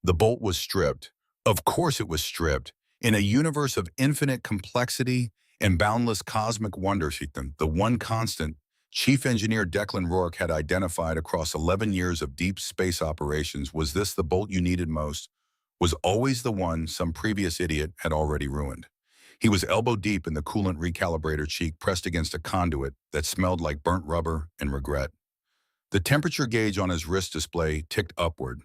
The bolt was stripped. Of course it was stripped. In a universe of infinite complexity and boundless cosmic wonder, the one constant Chief Engineer Declan Rourke had identified across 11 years of deep space operations was this: the bolt you needed most was always the one some previous idiot had already ruined. He was elbow deep in the coolant recalibrator cheek pressed against a conduit that smelled like burnt rubber and regret. The temperature gauge on his wrist display ticked upward.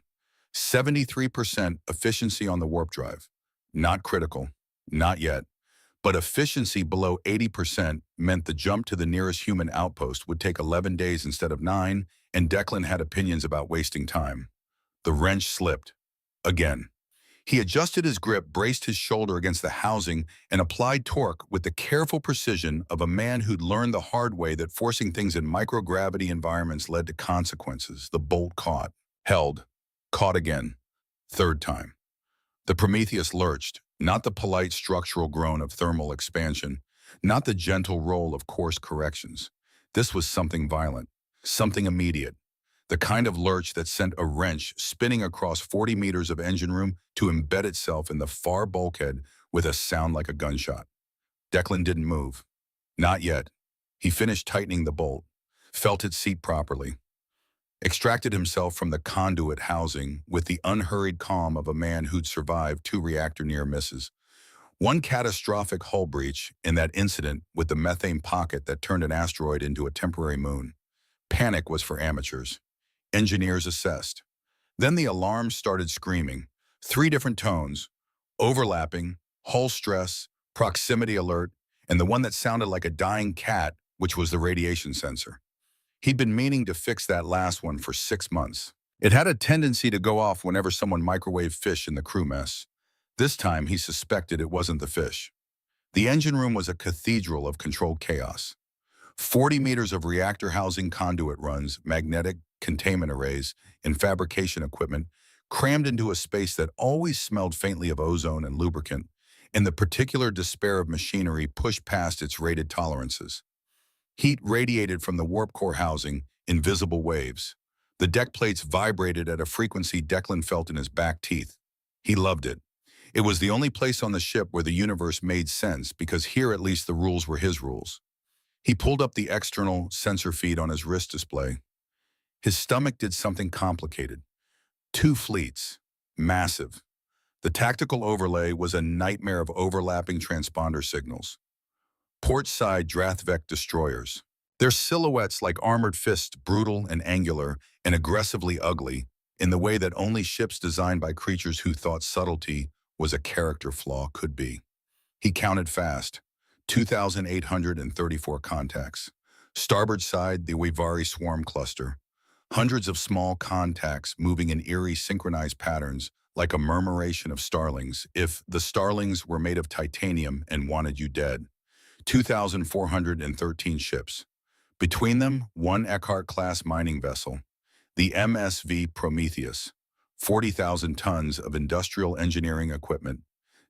73% efficiency on the warp drive. Not critical. Not yet. But efficiency below 80% meant the jump to the nearest human outpost would take 11 days instead of 9, and Declan had opinions about wasting time. The wrench slipped. Again. He adjusted his grip, braced his shoulder against the housing, and applied torque with the careful precision of a man who'd learned the hard way that forcing things in microgravity environments led to consequences. The bolt caught. Held. Caught again. Third time. The Prometheus lurched, not the polite structural groan of thermal expansion, not the gentle roll of course corrections. This was something violent, something immediate, the kind of lurch that sent a wrench spinning across 40 meters of engine room to embed itself in the far bulkhead with a sound like a gunshot. Declan didn't move. Not yet. He finished tightening the bolt, felt it seat properly, extracted himself from the conduit housing with the unhurried calm of a man who'd survived 2 reactor near misses. One catastrophic hull breach in that incident with the methane pocket that turned an asteroid into a temporary moon. Panic was for amateurs. Engineers assessed. Then the alarms started screaming. 3 different tones, overlapping, hull stress, proximity alert, and the one that sounded like a dying cat, which was the radiation sensor. He'd been meaning to fix that last one for 6 months. It had a tendency to go off whenever someone microwaved fish in the crew mess. This time, he suspected it wasn't the fish. The engine room was a cathedral of controlled chaos. 40 meters of reactor housing conduit runs, magnetic containment arrays, and fabrication equipment crammed into a space that always smelled faintly of ozone and lubricant, and the particular despair of machinery pushed past its rated tolerances. Heat radiated from the warp core housing in visible waves. The deck plates vibrated at a frequency Declan felt in his back teeth. He loved it. It was the only place on the ship where the universe made sense, because here at least the rules were his rules. He pulled up the external sensor feed on his wrist display. His stomach did something complicated. 2 fleets. Massive. The tactical overlay was a nightmare of overlapping transponder signals. Port-side Drathvek destroyers. Their silhouettes like armored fists, brutal and angular and aggressively ugly, in the way that only ships designed by creatures who thought subtlety was a character flaw could be. He counted fast. 2,834 contacts. Starboard side, the Wevari swarm cluster. Hundreds of small contacts moving in eerie synchronized patterns like a murmuration of starlings, if the starlings were made of titanium and wanted you dead. 2,413 ships. Between them, 1 Eckhart-class mining vessel, the MSV Prometheus. 40,000 tons of industrial engineering equipment,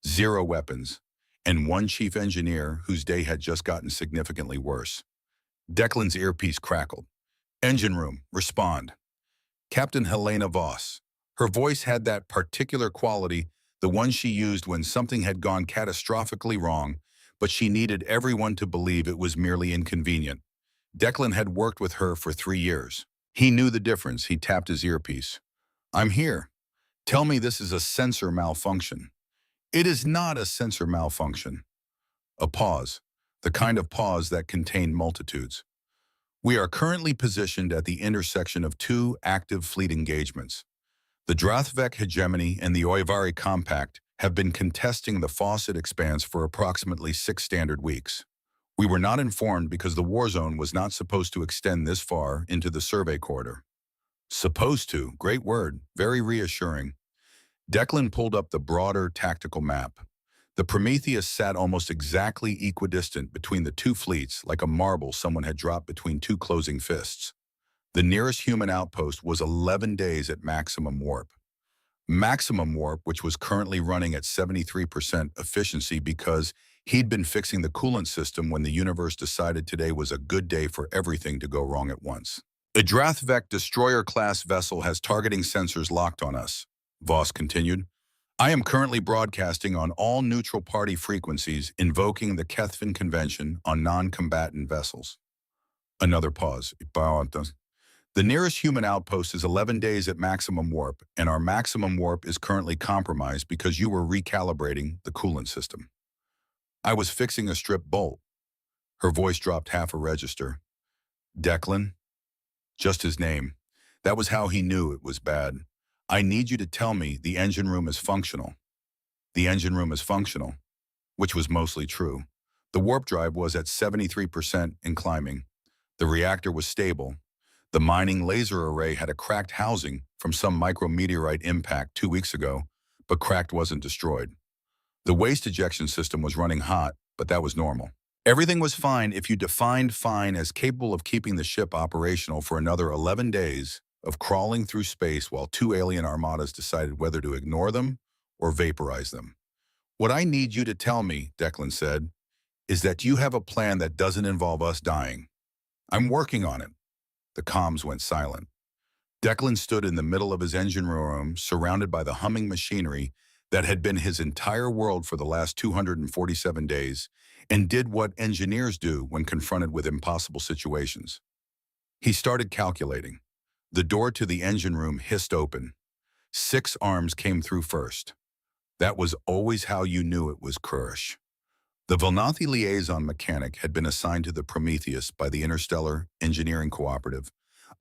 0 weapons, and 1 chief engineer whose day had just gotten significantly worse. Declan's earpiece crackled. Engine room, respond. Captain Helena Voss. Her voice had that particular quality, the one she used when something had gone catastrophically wrong, but she needed everyone to believe it was merely inconvenient. Declan had worked with her for 3 years. He knew the difference. He tapped his earpiece. I'm here. Tell me this is a sensor malfunction. It is not a sensor malfunction. A pause, the kind of pause that contained multitudes. We are currently positioned at the intersection of 2 active fleet engagements. The Drathvek hegemony and the Oivari compact have been contesting the Fawcett expanse for approximately 6 standard weeks. We were not informed because the war zone was not supposed to extend this far into the survey corridor. Supposed to, great word, very reassuring. Declan pulled up the broader tactical map. The Prometheus sat almost exactly equidistant between the 2 fleets, like a marble someone had dropped between 2 closing fists. The nearest human outpost was 11 days at maximum warp. Maximum warp, which was currently running at 73% efficiency because he'd been fixing the coolant system when the universe decided today was a good day for everything to go wrong at once. A Drathvek destroyer-class vessel has targeting sensors locked on us. Voss continued. I am currently broadcasting on all neutral party frequencies, invoking the Kethvin Convention on non-combatant vessels. Another pause. The nearest human outpost is 11 days at maximum warp, and our maximum warp is currently compromised because you were recalibrating the coolant system. I was fixing a strip bolt. Her voice dropped half a register. Declan? Just his name. That was how he knew it was bad. I need you to tell me the engine room is functional. The engine room is functional, which was mostly true. The warp drive was at 73% and climbing. The reactor was stable. The mining laser array had a cracked housing from some micrometeorite impact 2 weeks ago, but cracked wasn't destroyed. The waste ejection system was running hot, but that was normal. Everything was fine if you defined fine as capable of keeping the ship operational for another 11 days of crawling through space while 2 alien armadas decided whether to ignore them or vaporize them. What I need you to tell me, Declan said, is that you have a plan that doesn't involve us dying. I'm working on it. The comms went silent. Declan stood in the middle of his engine room, surrounded by the humming machinery that had been his entire world for the last 247 days, and did what engineers do when confronted with impossible situations. He started calculating. The door to the engine room hissed open. 6 arms came through first. That was always how you knew it was Kirsch. The Volnathi liaison mechanic had been assigned to the Prometheus by the Interstellar Engineering Cooperative,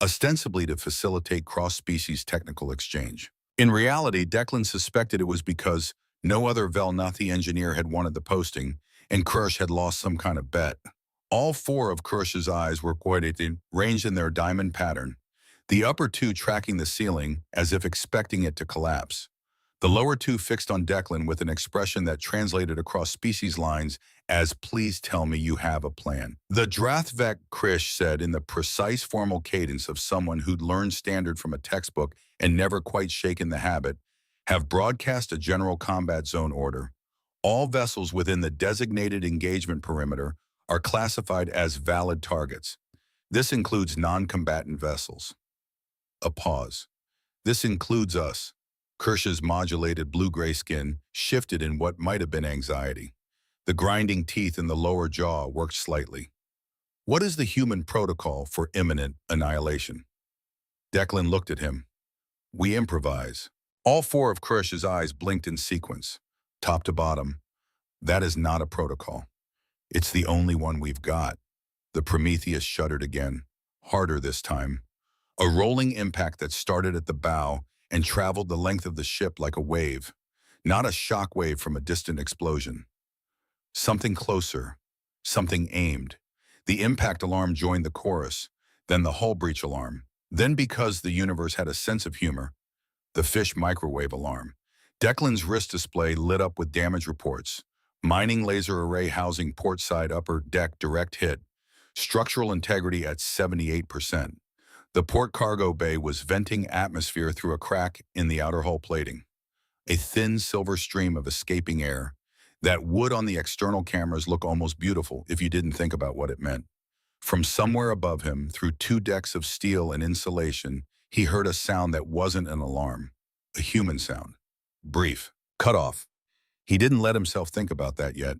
ostensibly to facilitate cross-species technical exchange. In reality, Declan suspected it was because no other Volnathi engineer had wanted the posting, and Kirsch had lost some kind of bet. All 4 of Kirsch's eyes were coordinated, ranged in their diamond pattern, the upper 2 tracking the ceiling as if expecting it to collapse. The lower 2 fixed on Declan with an expression that translated across species lines as, please tell me you have a plan. The Drathvek Krish said in the precise formal cadence of someone who'd learned standard from a textbook and never quite shaken the habit, have broadcast a general combat zone order. All vessels within the designated engagement perimeter are classified as valid targets. This includes non-combatant vessels. A pause. This includes us. Kirsch's modulated blue-gray skin shifted in what might have been anxiety. The grinding teeth in the lower jaw worked slightly. What is the human protocol for imminent annihilation? Declan looked at him. We improvise. All 4 of Kirsch's eyes blinked in sequence, top to bottom. That is not a protocol. It's the only one we've got. The Prometheus shuddered again, harder this time. A rolling impact that started at the bow and traveled the length of the ship like a wave, not a shock wave from a distant explosion. Something closer, something aimed. The impact alarm joined the chorus, then the hull breach alarm. Then, because the universe had a sense of humor, the fish microwave alarm. Declan's wrist display lit up with damage reports. Mining laser array housing port side upper deck direct hit. Structural integrity at 78%. The port cargo bay was venting atmosphere through a crack in the outer hull plating. A thin silver stream of escaping air that would on the external cameras look almost beautiful if you didn't think about what it meant. From somewhere above him, through 2 decks of steel and insulation, he heard a sound that wasn't an alarm. A human sound. Brief. Cut off. He didn't let himself think about that yet.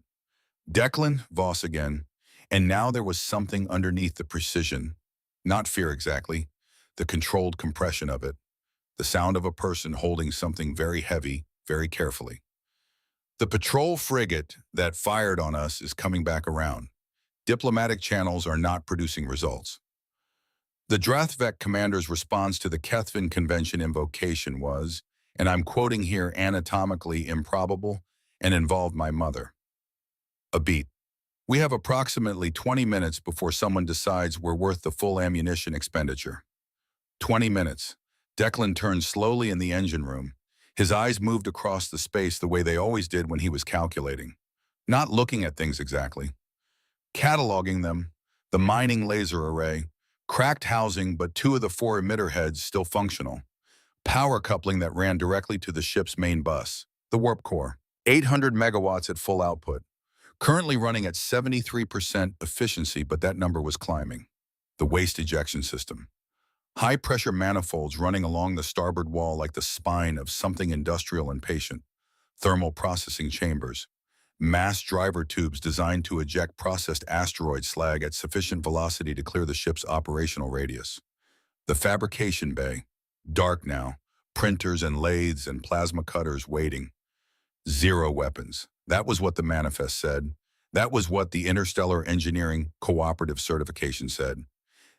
Declan, Voss again. And now there was something underneath the precision. Not fear exactly, the controlled compression of it, the sound of a person holding something very heavy, very carefully. The patrol frigate that fired on us is coming back around. Diplomatic channels are not producing results. The Drathvek commander's response to the Kethvin Convention invocation was, and I'm quoting here, anatomically improbable and involved my mother. A beat. We have approximately 20 minutes before someone decides we're worth the full ammunition expenditure. 20 minutes. Declan turned slowly in the engine room. His eyes moved across the space the way they always did when he was calculating. Not looking at things exactly. Cataloging them. The mining laser array. Cracked housing, but 2 of the 4 emitter heads still functional. Power coupling that ran directly to the ship's main bus. The warp core. 800 megawatts at full output. Currently running at 73% efficiency, but that number was climbing. The waste ejection system. High-pressure manifolds running along the starboard wall like the spine of something industrial and patient. Thermal processing chambers. Mass driver tubes designed to eject processed asteroid slag at sufficient velocity to clear the ship's operational radius. The fabrication bay. Dark now. Printers and lathes and plasma cutters waiting. Zero weapons. That was what the manifest said. That was what the Interstellar Engineering Cooperative Certification said.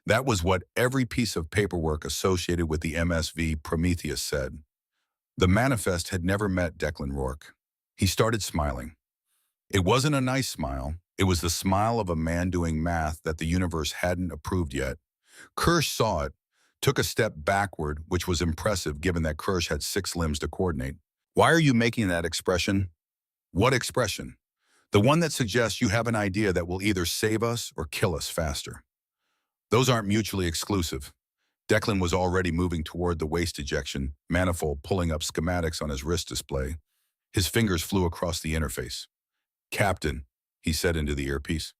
That was what every piece of paperwork associated with the MSV Prometheus said. The manifest had never met Declan Rourke. He started smiling. It wasn't a nice smile. It was the smile of a man doing math that the universe hadn't approved yet. Kirsch saw it, took a step backward, which was impressive given that Kirsch had 6 limbs to coordinate. Why are you making that expression? What expression? The one that suggests you have an idea that will either save us or kill us faster. Those aren't mutually exclusive. Declan was already moving toward the waste ejection manifold, pulling up schematics on his wrist display. His fingers flew across the interface. "Captain," he said into the earpiece,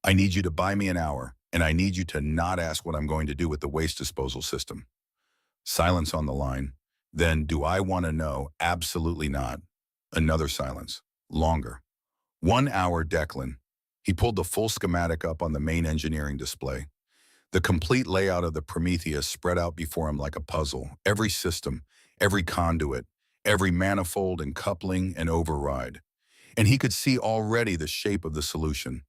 "I need you to buy me an hour, and I need you to not ask what I'm going to do with the waste disposal system." Silence on the line. "Then do I want to know?" "Absolutely not." Another silence. Longer. 1 hour, Declan. He pulled the full schematic up on the main engineering display. The complete layout of the Prometheus spread out before him like a puzzle. Every system, every conduit, every manifold and coupling and override. And he could see already the shape of the solution.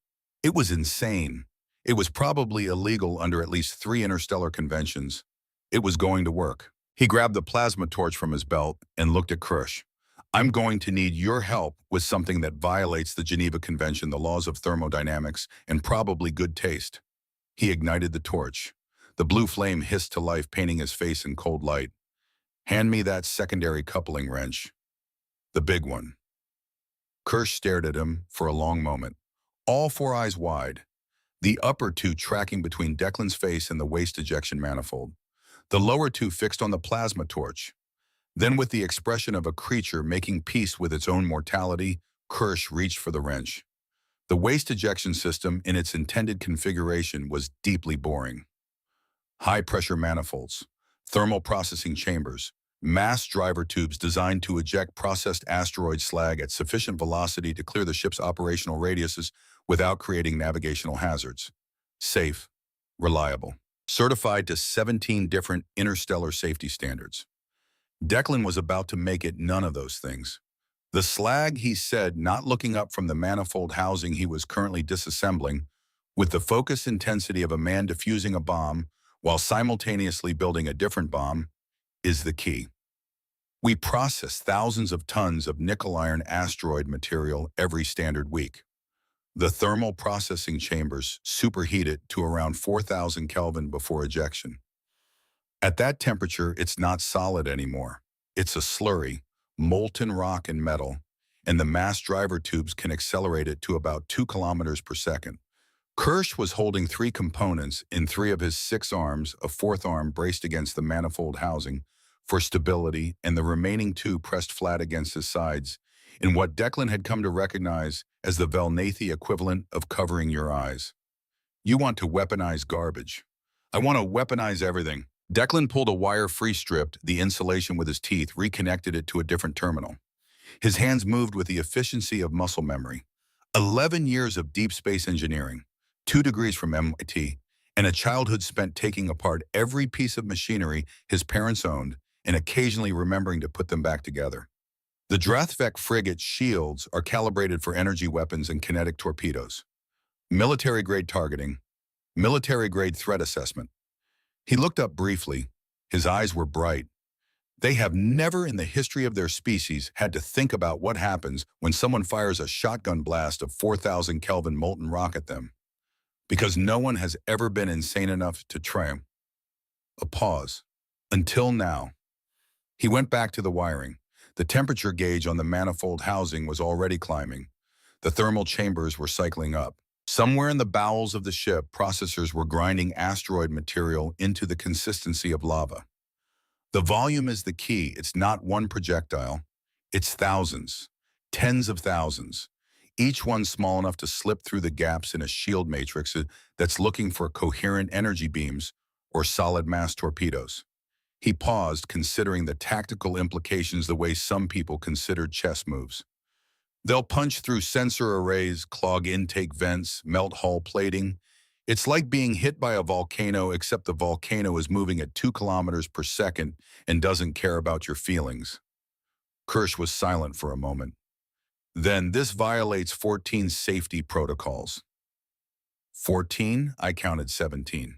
It was insane. It was probably illegal under at least 3 interstellar conventions. It was going to work. He grabbed the plasma torch from his belt and looked at Kirsch. "I'm going to need your help with something that violates the Geneva Convention, the laws of thermodynamics, and probably good taste." He ignited the torch. The blue flame hissed to life, painting his face in cold light. "Hand me that secondary coupling wrench. The big one." Kirsch stared at him for a long moment, all 4 eyes wide, the upper 2 tracking between Declan's face and the waste ejection manifold, the lower 2 fixed on the plasma torch. Then, with the expression of a creature making peace with its own mortality, Kirsch reached for the wrench. The waste ejection system in its intended configuration was deeply boring. High-pressure manifolds, thermal processing chambers, mass driver tubes designed to eject processed asteroid slag at sufficient velocity to clear the ship's operational radiuses without creating navigational hazards. Safe, reliable, certified to 17 different interstellar safety standards. Declan was about to make it none of those things. The slag, he said, not looking up from the manifold housing he was currently disassembling, with the focused intensity of a man defusing a bomb while simultaneously building a different bomb, is the key. We process thousands of tons of nickel-iron asteroid material every standard week. The thermal processing chambers superheat it to around 4,000 Kelvin before ejection. At that temperature, it's not solid anymore. It's a slurry, molten rock and metal, and the mass driver tubes can accelerate it to about 2 kilometers per second. Kirsch was holding 3 components in 3 of his 6 arms, a 4th arm braced against the manifold housing for stability, and the remaining 2 pressed flat against his sides, in what Declan had come to recognize as the Velnathi equivalent of covering your eyes. "You want to weaponize garbage. I want to weaponize everything." Declan pulled a wire-free strip, the insulation with his teeth, reconnected it to a different terminal. His hands moved with the efficiency of muscle memory. 11 years of deep space engineering, 2 degrees from MIT, and a childhood spent taking apart every piece of machinery his parents owned and occasionally remembering to put them back together. The Drathvek frigate shields are calibrated for energy weapons and kinetic torpedoes. Military-grade targeting, military-grade threat assessment. He looked up briefly. His eyes were bright. They have never in the history of their species had to think about what happens when someone fires a shotgun blast of 4,000 Kelvin molten rock at them, because no one has ever been insane enough to try them. A pause. Until now. He went back to the wiring. The temperature gauge on the manifold housing was already climbing. The thermal chambers were cycling up. Somewhere in the bowels of the ship, processors were grinding asteroid material into the consistency of lava. The volume is the key. It's not one projectile. It's thousands, tens of thousands, each one small enough to slip through the gaps in a shield matrix that's looking for coherent energy beams or solid mass torpedoes. He paused, considering the tactical implications the way some people considered chess moves. They'll punch through sensor arrays, clog intake vents, melt hull plating. It's like being hit by a volcano, except the volcano is moving at 2 kilometers per second and doesn't care about your feelings. Kirsch was silent for a moment. Then, this violates 14 safety protocols. 14? I counted 17.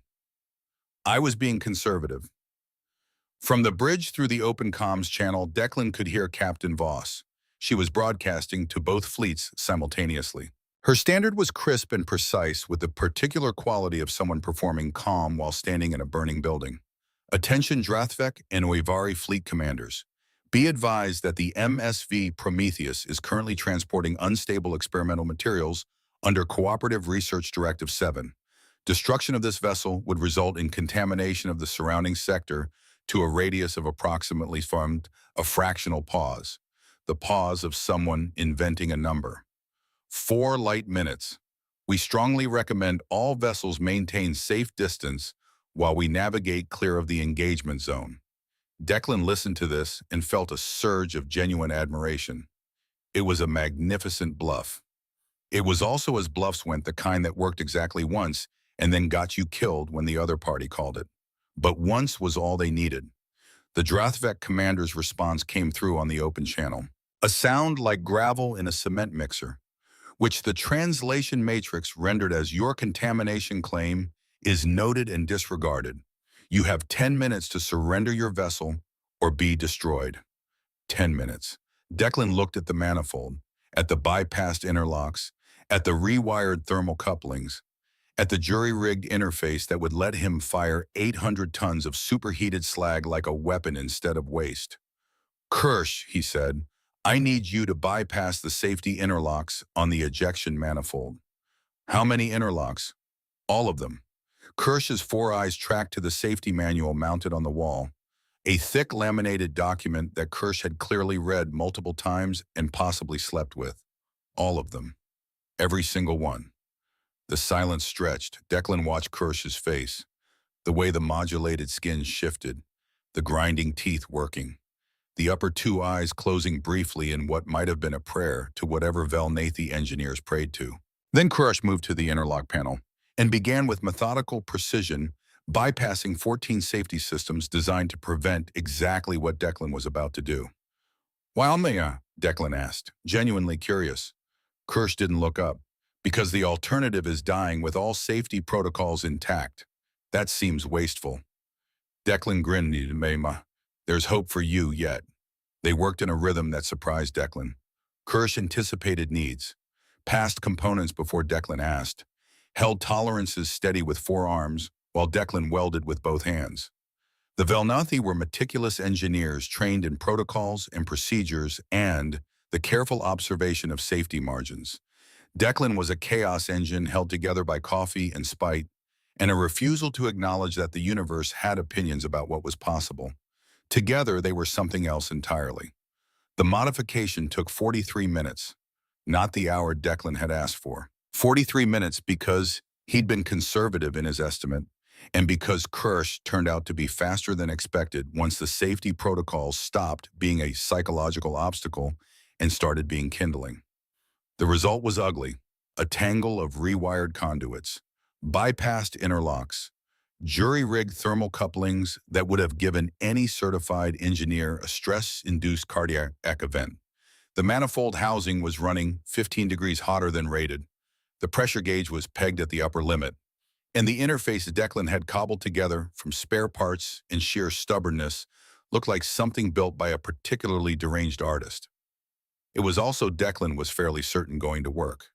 I was being conservative. From the bridge through the open comms channel, Declan could hear Captain Voss. She was broadcasting to both fleets simultaneously. Her standard was crisp and precise, with the particular quality of someone performing calm while standing in a burning building. Attention Drathvek and Oivari fleet commanders. Be advised that the MSV Prometheus is currently transporting unstable experimental materials under Cooperative Research Directive 7. Destruction of this vessel would result in contamination of the surrounding sector to a radius of approximately formed a fractional pause, the pause of someone inventing a number. 4 light minutes. We strongly recommend all vessels maintain safe distance while we navigate clear of the engagement zone. Declan listened to this and felt a surge of genuine admiration. It was a magnificent bluff. It was also, as bluffs went, the kind that worked exactly once and then got you killed when the other party called it. But once was all they needed. The Drathvek commander's response came through on the open channel. A sound like gravel in a cement mixer, which the translation matrix rendered as your contamination claim is noted and disregarded. You have 10 minutes to surrender your vessel or be destroyed. 10 minutes. Declan looked at the manifold, at the bypassed interlocks, at the rewired thermal couplings, at the jury-rigged interface that would let him fire 800 tons of superheated slag like a weapon instead of waste. Kirsch, he said, I need you to bypass the safety interlocks on the ejection manifold. How many interlocks? All of them. Kirsch's 4 eyes tracked to the safety manual mounted on the wall, a thick laminated document that Kirsch had clearly read multiple times and possibly slept with. All of them. Every single one. The silence stretched. Declan watched Kirsch's face, the way the modulated skin shifted, the grinding teeth working, the upper 2 eyes closing briefly in what might have been a prayer to whatever Velnathi engineers prayed to. Then Kirsch moved to the interlock panel and began with methodical precision, bypassing 14 safety systems designed to prevent exactly what Declan was about to do. "Why me?" Declan asked, genuinely curious. Kirsch didn't look up. "Because the alternative is dying with all safety protocols intact. That seems wasteful." Declan grinned. "Mema, there's hope for you yet." They worked in a rhythm that surprised Declan. Kirsch anticipated needs, passed components before Declan asked, held tolerances steady with 4 arms, while Declan welded with both hands. The Velnathi were meticulous engineers trained in protocols and procedures and the careful observation of safety margins. Declan was a chaos engine held together by coffee and spite, and a refusal to acknowledge that the universe had opinions about what was possible. Together, they were something else entirely. The modification took 43 minutes, not the hour Declan had asked for. 43 minutes because he'd been conservative in his estimate, and because Kirsch turned out to be faster than expected once the safety protocols stopped being a psychological obstacle and started being kindling. The result was ugly, a tangle of rewired conduits, bypassed interlocks, jury-rigged thermal couplings that would have given any certified engineer a stress-induced cardiac event. The manifold housing was running 15 degrees hotter than rated. The pressure gauge was pegged at the upper limit, and the interface Declan had cobbled together from spare parts and sheer stubbornness looked like something built by a particularly deranged artist. It was also Declan was fairly certain going to work.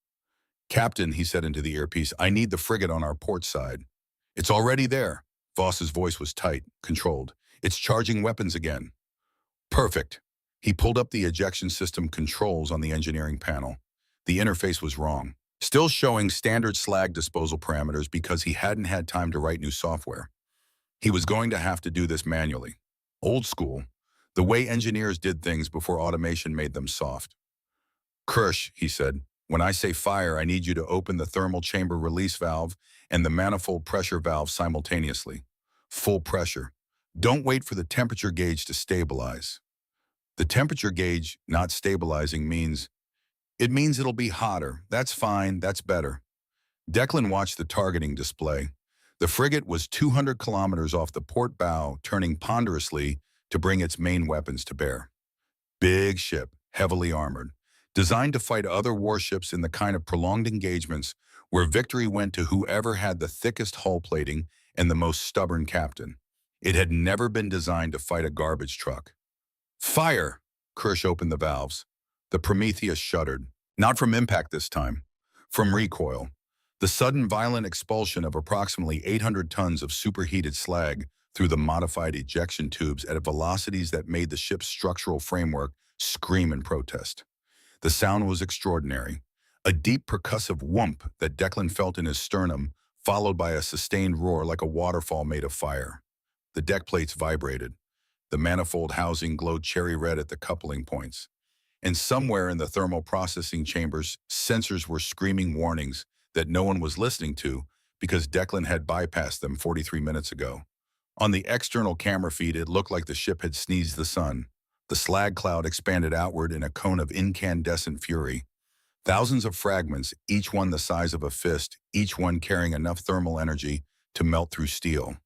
"Captain," he said into the earpiece, "I need the frigate on our port side." "It's already there." Voss's voice was tight, controlled. "It's charging weapons again." "Perfect." He pulled up the ejection system controls on the engineering panel. The interface was wrong, still showing standard slag disposal parameters because he hadn't had time to write new software. He was going to have to do this manually. Old school, the way engineers did things before automation made them soft. "Kirsch," he said, "when I say fire, I need you to open the thermal chamber release valve and the manifold pressure valve simultaneously. full pressure. Don't wait for the temperature gauge to stabilize. The temperature gauge not stabilizing means it'll be hotter. That's fine, that's better. Declan watched the targeting display. The frigate was 200 kilometers off the port bow, turning ponderously to bring its main weapons to bear. Big ship, heavily armored, designed to fight other warships in the kind of prolonged engagements where victory went to whoever had the thickest hull plating and the most stubborn captain. It had never been designed to fight a garbage truck. Fire! Kirsch opened the valves. The Prometheus shuddered. Not from impact this time. From recoil. The sudden violent expulsion of approximately 800 tons of superheated slag through the modified ejection tubes at velocities that made the ship's structural framework scream in protest. The sound was extraordinary. A deep percussive whoomp that Declan felt in his sternum, followed by a sustained roar like a waterfall made of fire. The deck plates vibrated. The manifold housing glowed cherry red at the coupling points. And somewhere in the thermal processing chambers, sensors were screaming warnings that no one was listening to because Declan had bypassed them 43 minutes ago. On the external camera feed, it looked like the ship had sneezed the sun. The slag cloud expanded outward in a cone of incandescent fury. Thousands of fragments, each one the size of a fist, each one carrying enough thermal energy to melt through steel.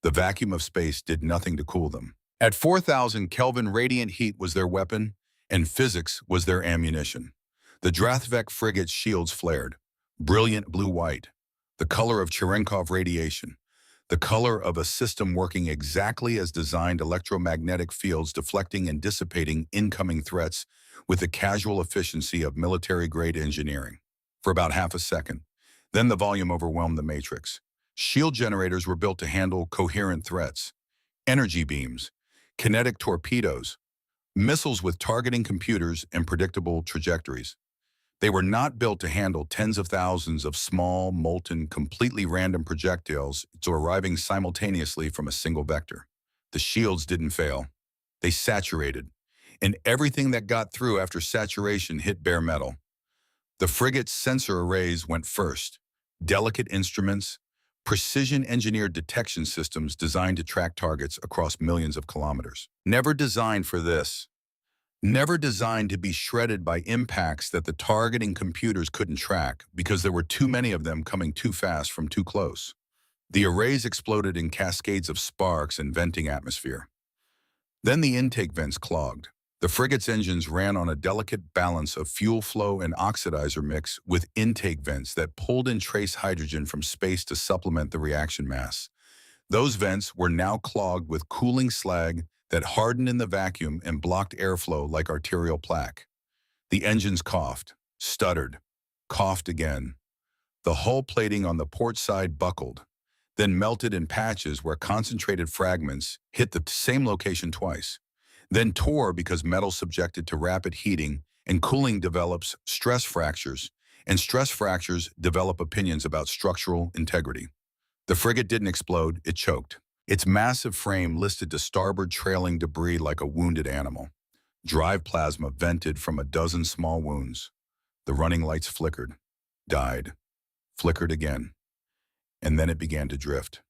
The vacuum of space did nothing to cool them. At 4,000 Kelvin, radiant heat was their weapon, and physics was their ammunition. The Drathvek frigate's shields flared, brilliant blue-white, the color of Cherenkov radiation, the color of a system working exactly as designed, electromagnetic fields deflecting and dissipating incoming threats with the casual efficiency of military-grade engineering. For about half a second, then the volume overwhelmed the matrix. Shield generators were built to handle coherent threats, energy beams, kinetic torpedoes, missiles with targeting computers and predictable trajectories. They were not built to handle tens of thousands of small, molten, completely random projectiles arriving simultaneously from a single vector. The shields didn't fail. They saturated, and everything that got through after saturation hit bare metal. The frigate's sensor arrays went first, delicate instruments, precision-engineered detection systems designed to track targets across millions of kilometers. Never designed for this. Never designed to be shredded by impacts that the targeting computers couldn't track because there were too many of them coming too fast from too close. The arrays exploded in cascades of sparks and venting atmosphere. Then the intake vents clogged. The frigate's engines ran on a delicate balance of fuel flow and oxidizer mix with intake vents that pulled in trace hydrogen from space to supplement the reaction mass. Those vents were now clogged with cooling slag that hardened in the vacuum and blocked airflow like arterial plaque. The engines coughed, stuttered, coughed again. The hull plating on the port side buckled, then melted in patches where concentrated fragments hit the same location twice, then tore because metal subjected to rapid heating and cooling develops stress fractures, and stress fractures develop opinions about structural integrity. The frigate didn't explode, it choked. Its massive frame listed to starboard, trailing debris like a wounded animal. Drive plasma vented from a dozen small wounds. The running lights flickered, died, flickered again, and then it began to drift.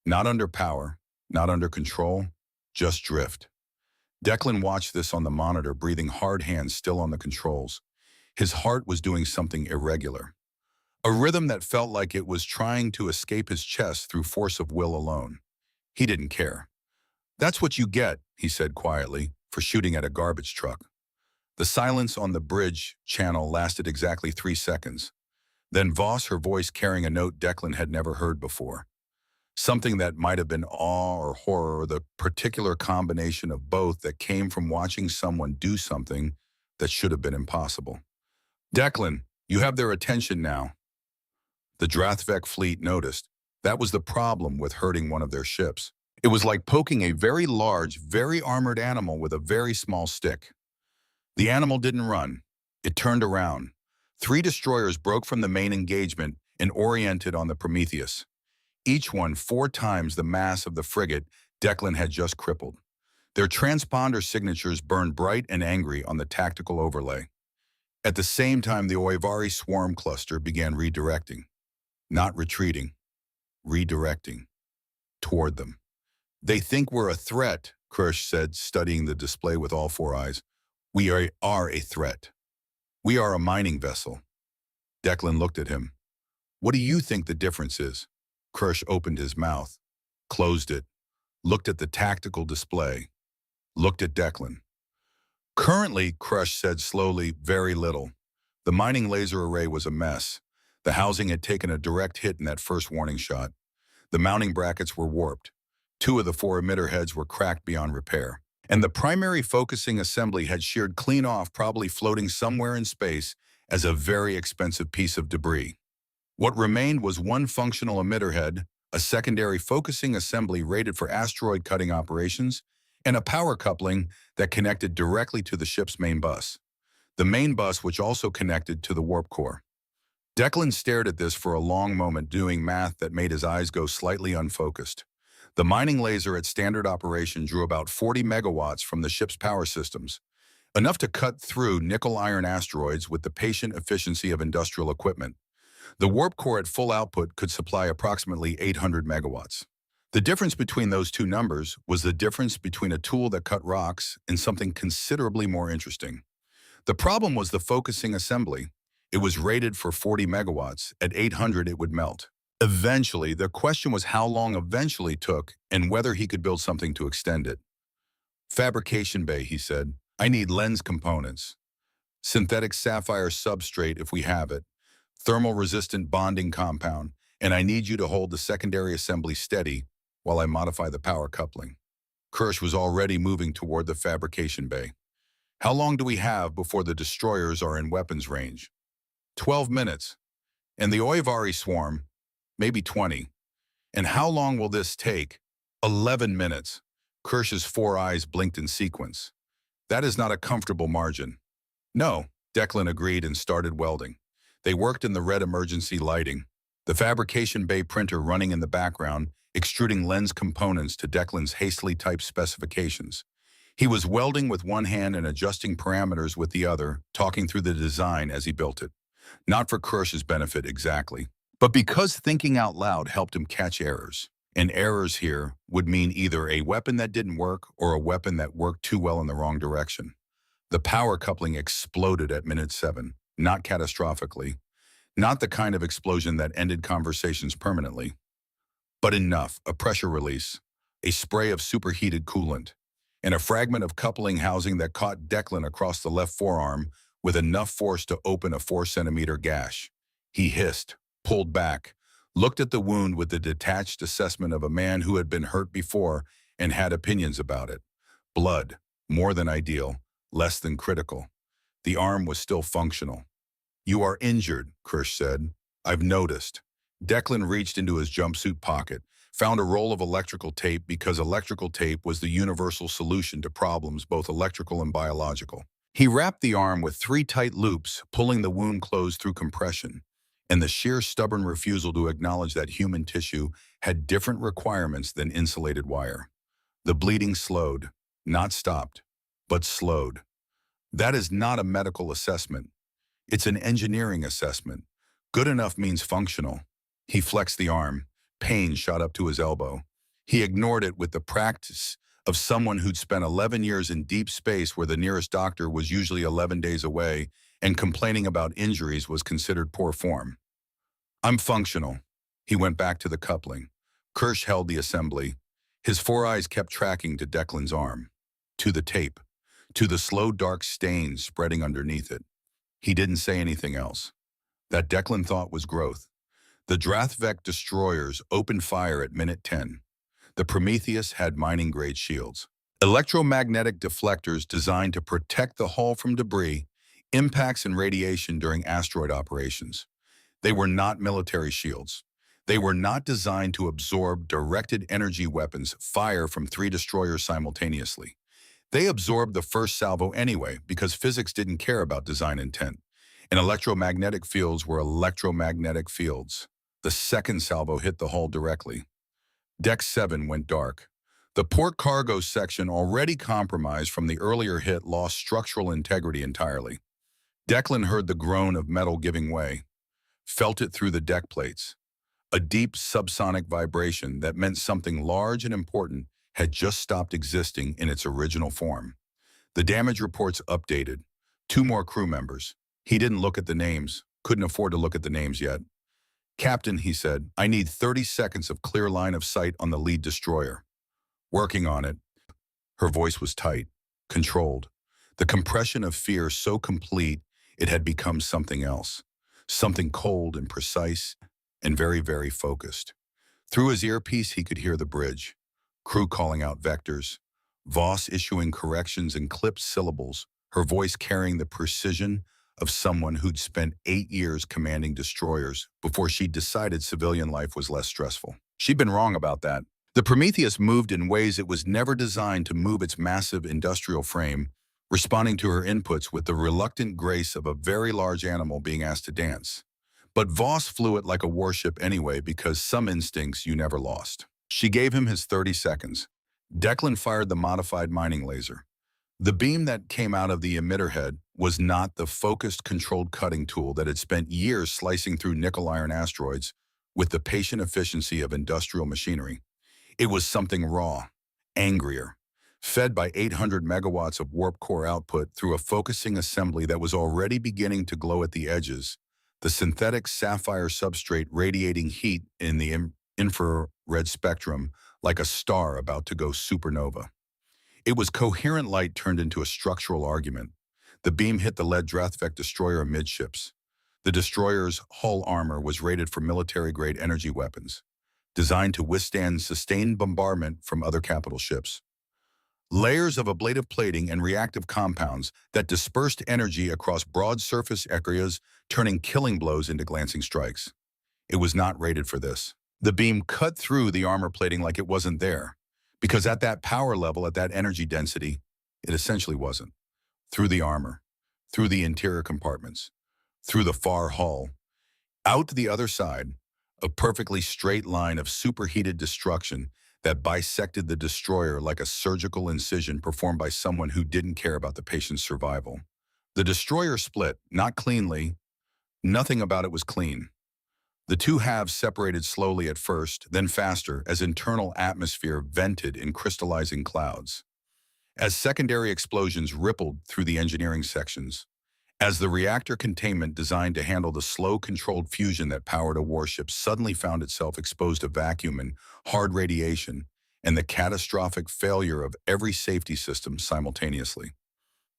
Not under power, not under control, just drift. Declan watched this on the monitor, breathing hard, hands still on the controls. His heart was doing something irregular. A rhythm that felt like it was trying to escape his chest through force of will alone. He didn't care. "That's what you get," he said quietly, "for shooting at a garbage truck." The silence on the bridge channel lasted exactly 3 seconds. Then Voss, her voice carrying a note Declan had never heard before. Something that might have been awe or horror, or the particular combination of both that came from watching someone do something that should have been impossible. "Declan, you have their attention now." The Drathvek fleet noticed. That was the problem with hurting one of their ships. It was like poking a very large, very armored animal with a very small stick. The animal didn't run. It turned around. 3 destroyers broke from the main engagement and oriented on the Prometheus. Each one 4 times the mass of the frigate Declan had just crippled. Their transponder signatures burned bright and angry on the tactical overlay. At the same time, the Oivari swarm cluster began redirecting. Not retreating, redirecting toward them. They think we're a threat, Kirsch said, studying the display with all four eyes. We are a threat. We are a mining vessel. Declan looked at him. What do you think the difference is? Kirsch opened his mouth, closed it, looked at the tactical display, looked at Declan. Currently, Kirsch said slowly, very little. The mining laser array was a mess. The housing had taken a direct hit in that first warning shot. The mounting brackets were warped. Two of the four emitter heads were cracked beyond repair. And the primary focusing assembly had sheared clean off, probably floating somewhere in space as a very expensive piece of debris. What remained was one functional emitter head, a secondary focusing assembly rated for asteroid-cutting operations, and a power coupling that connected directly to the ship's main bus. The main bus which also connected to the warp core. Declan stared at this for a long moment, doing math that made his eyes go slightly unfocused. The mining laser at standard operation drew about 40 megawatts from the ship's power systems, enough to cut through nickel-iron asteroids with the patient efficiency of industrial equipment. The warp core at full output could supply approximately 800 megawatts. The difference between those two numbers was the difference between a tool that cut rocks and something considerably more interesting. The problem was the focusing assembly. It was rated for 40 megawatts. At 800, it would melt. Eventually, the question was how long eventually took and whether he could build something to extend it. Fabrication bay, he said. I need lens components. Synthetic sapphire substrate if we have it. Thermal-resistant bonding compound. And I need you to hold the secondary assembly steady while I modify the power coupling. Kirsch was already moving toward the fabrication bay. How long do we have before the destroyers are in weapons range? 12 minutes. And the Oivari swarm? Maybe 20. And how long will this take? 11 minutes. Kirsch's four eyes blinked in sequence. That is not a comfortable margin. No, Declan agreed and started welding. They worked in the red emergency lighting, the fabrication bay printer running in the background, extruding lens components to Declan's hastily typed specifications. He was welding with one hand and adjusting parameters with the other, talking through the design as he built it. Not for Kirsch's benefit exactly, but because thinking out loud helped him catch errors. And errors here would mean either a weapon that didn't work or a weapon that worked too well in the wrong direction. The power coupling exploded at minute 7, not catastrophically, not the kind of explosion that ended conversations permanently, but enough, a pressure release, a spray of superheated coolant, and a fragment of coupling housing that caught Declan across the left forearm with enough force to open a 4-centimeter gash. He hissed, pulled back, looked at the wound with the detached assessment of a man who had been hurt before and had opinions about it. Blood, more than ideal, less than critical. The arm was still functional. You are injured, Kirsch said. I've noticed. Declan reached into his jumpsuit pocket, found a roll of electrical tape because electrical tape was the universal solution to problems both electrical and biological. He wrapped the arm with 3 tight loops, pulling the wound closed through compression, and the sheer stubborn refusal to acknowledge that human tissue had different requirements than insulated wire. The bleeding slowed, not stopped, but slowed. That is not a medical assessment. It's an engineering assessment. Good enough means functional. He flexed the arm. Pain shot up to his elbow. He ignored it with the practice of someone who'd spent 11 years in deep space where the nearest doctor was usually 11 days away, and complaining about injuries was considered poor form. I'm functional. He went back to the coupling. Kirsch held the assembly. His 4 eyes kept tracking to Declan's arm, to the tape, to the slow dark stains spreading underneath it. He didn't say anything else. That Declan thought was growth. The Drathvek destroyers opened fire at minute 10. The Prometheus had mining-grade shields, electromagnetic deflectors designed to protect the hull from debris, impacts, and radiation during asteroid operations. They were not military shields. They were not designed to absorb directed energy weapons fire from 3 destroyers simultaneously. They absorbed the first salvo anyway because physics didn't care about design intent, and electromagnetic fields were electromagnetic fields. The second salvo hit the hull directly. Deck 7 went dark. The port cargo section, already compromised from the earlier hit, lost structural integrity entirely. Declan heard the groan of metal giving way, felt it through the deck plates. A deep subsonic vibration that meant something large and important had just stopped existing in its original form. The damage reports updated. 2 more crew members. He didn't look at the names, couldn't afford to look at the names yet. Captain, he said, I need 30 seconds of clear line of sight on the lead destroyer. Working on it. Her voice was tight, controlled. The compression of fear so complete it had become something else. Something cold and precise and very, very focused. Through his earpiece, he could hear the bridge. Crew calling out vectors. Voss issuing corrections in clipped syllables, her voice carrying the precision of someone who'd spent 8 years commanding destroyers before she'd decided civilian life was less stressful. She'd been wrong about that. The Prometheus moved in ways it was never designed to move its massive industrial frame, responding to her inputs with the reluctant grace of a very large animal being asked to dance. But Voss flew it like a warship anyway because some instincts you never lost. She gave him his 30 seconds. Declan fired the modified mining laser. The beam that came out of the emitter head was not the focused, controlled cutting tool that had spent years slicing through nickel-iron asteroids with the patient efficiency of industrial machinery. It was something raw, angrier, fed by 800 megawatts of warp core output through a focusing assembly that was already beginning to glow at the edges, the synthetic sapphire substrate radiating heat in the infrared spectrum like a star about to go supernova. It was coherent light turned into a structural argument. The beam hit the lead Drathvek destroyer amidships. The destroyer's hull armor was rated for military-grade energy weapons, designed to withstand sustained bombardment from other capital ships. Layers of ablative plating and reactive compounds that dispersed energy across broad surface areas, turning killing blows into glancing strikes. It was not rated for this. The beam cut through the armor plating like it wasn't there, because at that power level, at that energy density, it essentially wasn't. Through the armor, through the interior compartments, through the far hull, out the other side, a perfectly straight line of superheated destruction that bisected the destroyer like a surgical incision performed by someone who didn't care about the patient's survival. The destroyer split, not cleanly. Nothing about it was clean. The two halves separated slowly at first, then faster as internal atmosphere vented in crystallizing clouds. As secondary explosions rippled through the engineering sections, as the reactor containment designed to handle the slow, controlled fusion that powered a warship suddenly found itself exposed to vacuum and hard radiation and the catastrophic failure of every safety system simultaneously.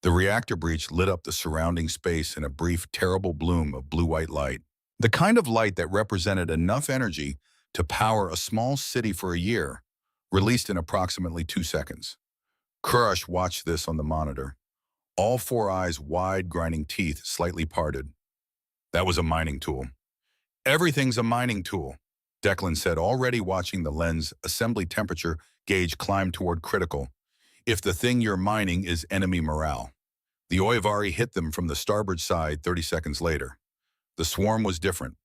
The reactor breach lit up the surrounding space in a brief, terrible bloom of blue-white light. The kind of light that represented enough energy to power a small city for a year, released in approximately 2 seconds. Krush watched this on the monitor, all 4 eyes wide, grinding teeth slightly parted. That was a mining tool. Everything's a mining tool, Declan said, already watching the lens assembly temperature gauge climb toward critical. If the thing you're mining is enemy morale. The Oivari hit them from the starboard side 30 seconds later. The swarm was different.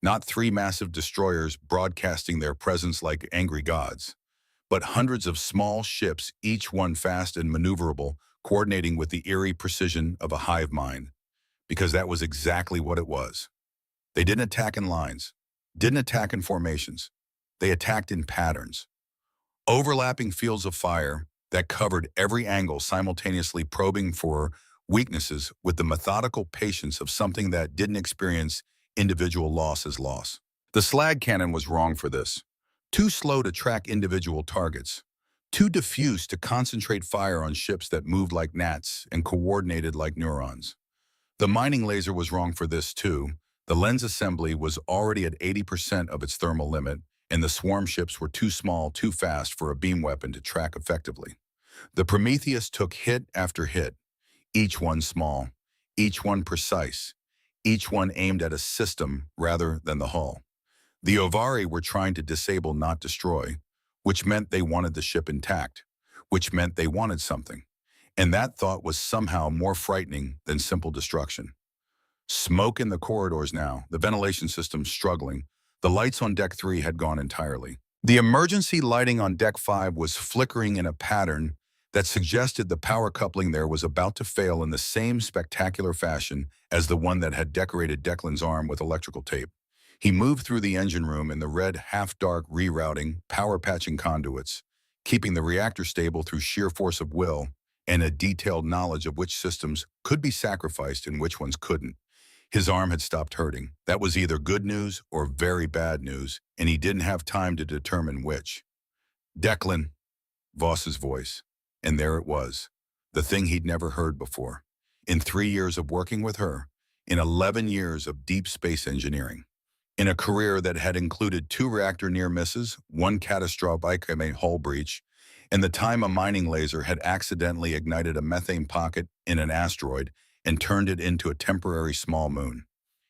Not 3 massive destroyers broadcasting their presence like angry gods, but hundreds of small ships, each one fast and maneuverable, coordinating with the eerie precision of a hive mind, because that was exactly what it was. They didn't attack in lines, didn't attack in formations. They attacked in patterns. Overlapping fields of fire that covered every angle, simultaneously probing for weaknesses with the methodical patience of something that didn't experience individual loss as loss. The slag cannon was wrong for this. Too slow to track individual targets. Too diffuse to concentrate fire on ships that moved like gnats and coordinated like neurons. The mining laser was wrong for this too. The lens assembly was already at 80% of its thermal limit, and the swarm ships were too small, too fast for a beam weapon to track effectively. The Prometheus took hit after hit, each one small, each one precise, each one aimed at a system rather than the hull. The Ovari were trying to disable, not destroy, which meant they wanted the ship intact, which meant they wanted something. And that thought was somehow more frightening than simple destruction. Smoke in the corridors now, the ventilation system struggling. The lights on Deck 3 had gone entirely. The emergency lighting on Deck 5 was flickering in a pattern that suggested the power coupling there was about to fail in the same spectacular fashion as the one that had decorated Declan's arm with electrical tape. He moved through the engine room in the red, half-dark rerouting, power-patching conduits, keeping the reactor stable through sheer force of will and a detailed knowledge of which systems could be sacrificed and which ones couldn't. His arm had stopped hurting. That was either good news or very bad news, and he didn't have time to determine which. Declan, Voss's voice. And there it was, the thing he'd never heard before. In 3 years of working with her, in 11 years of deep space engineering, in a career that had included 2 reactor near misses, 1 catastrophic hull breach, and the time a mining laser had accidentally ignited a methane pocket in an asteroid and turned it into a temporary small moon.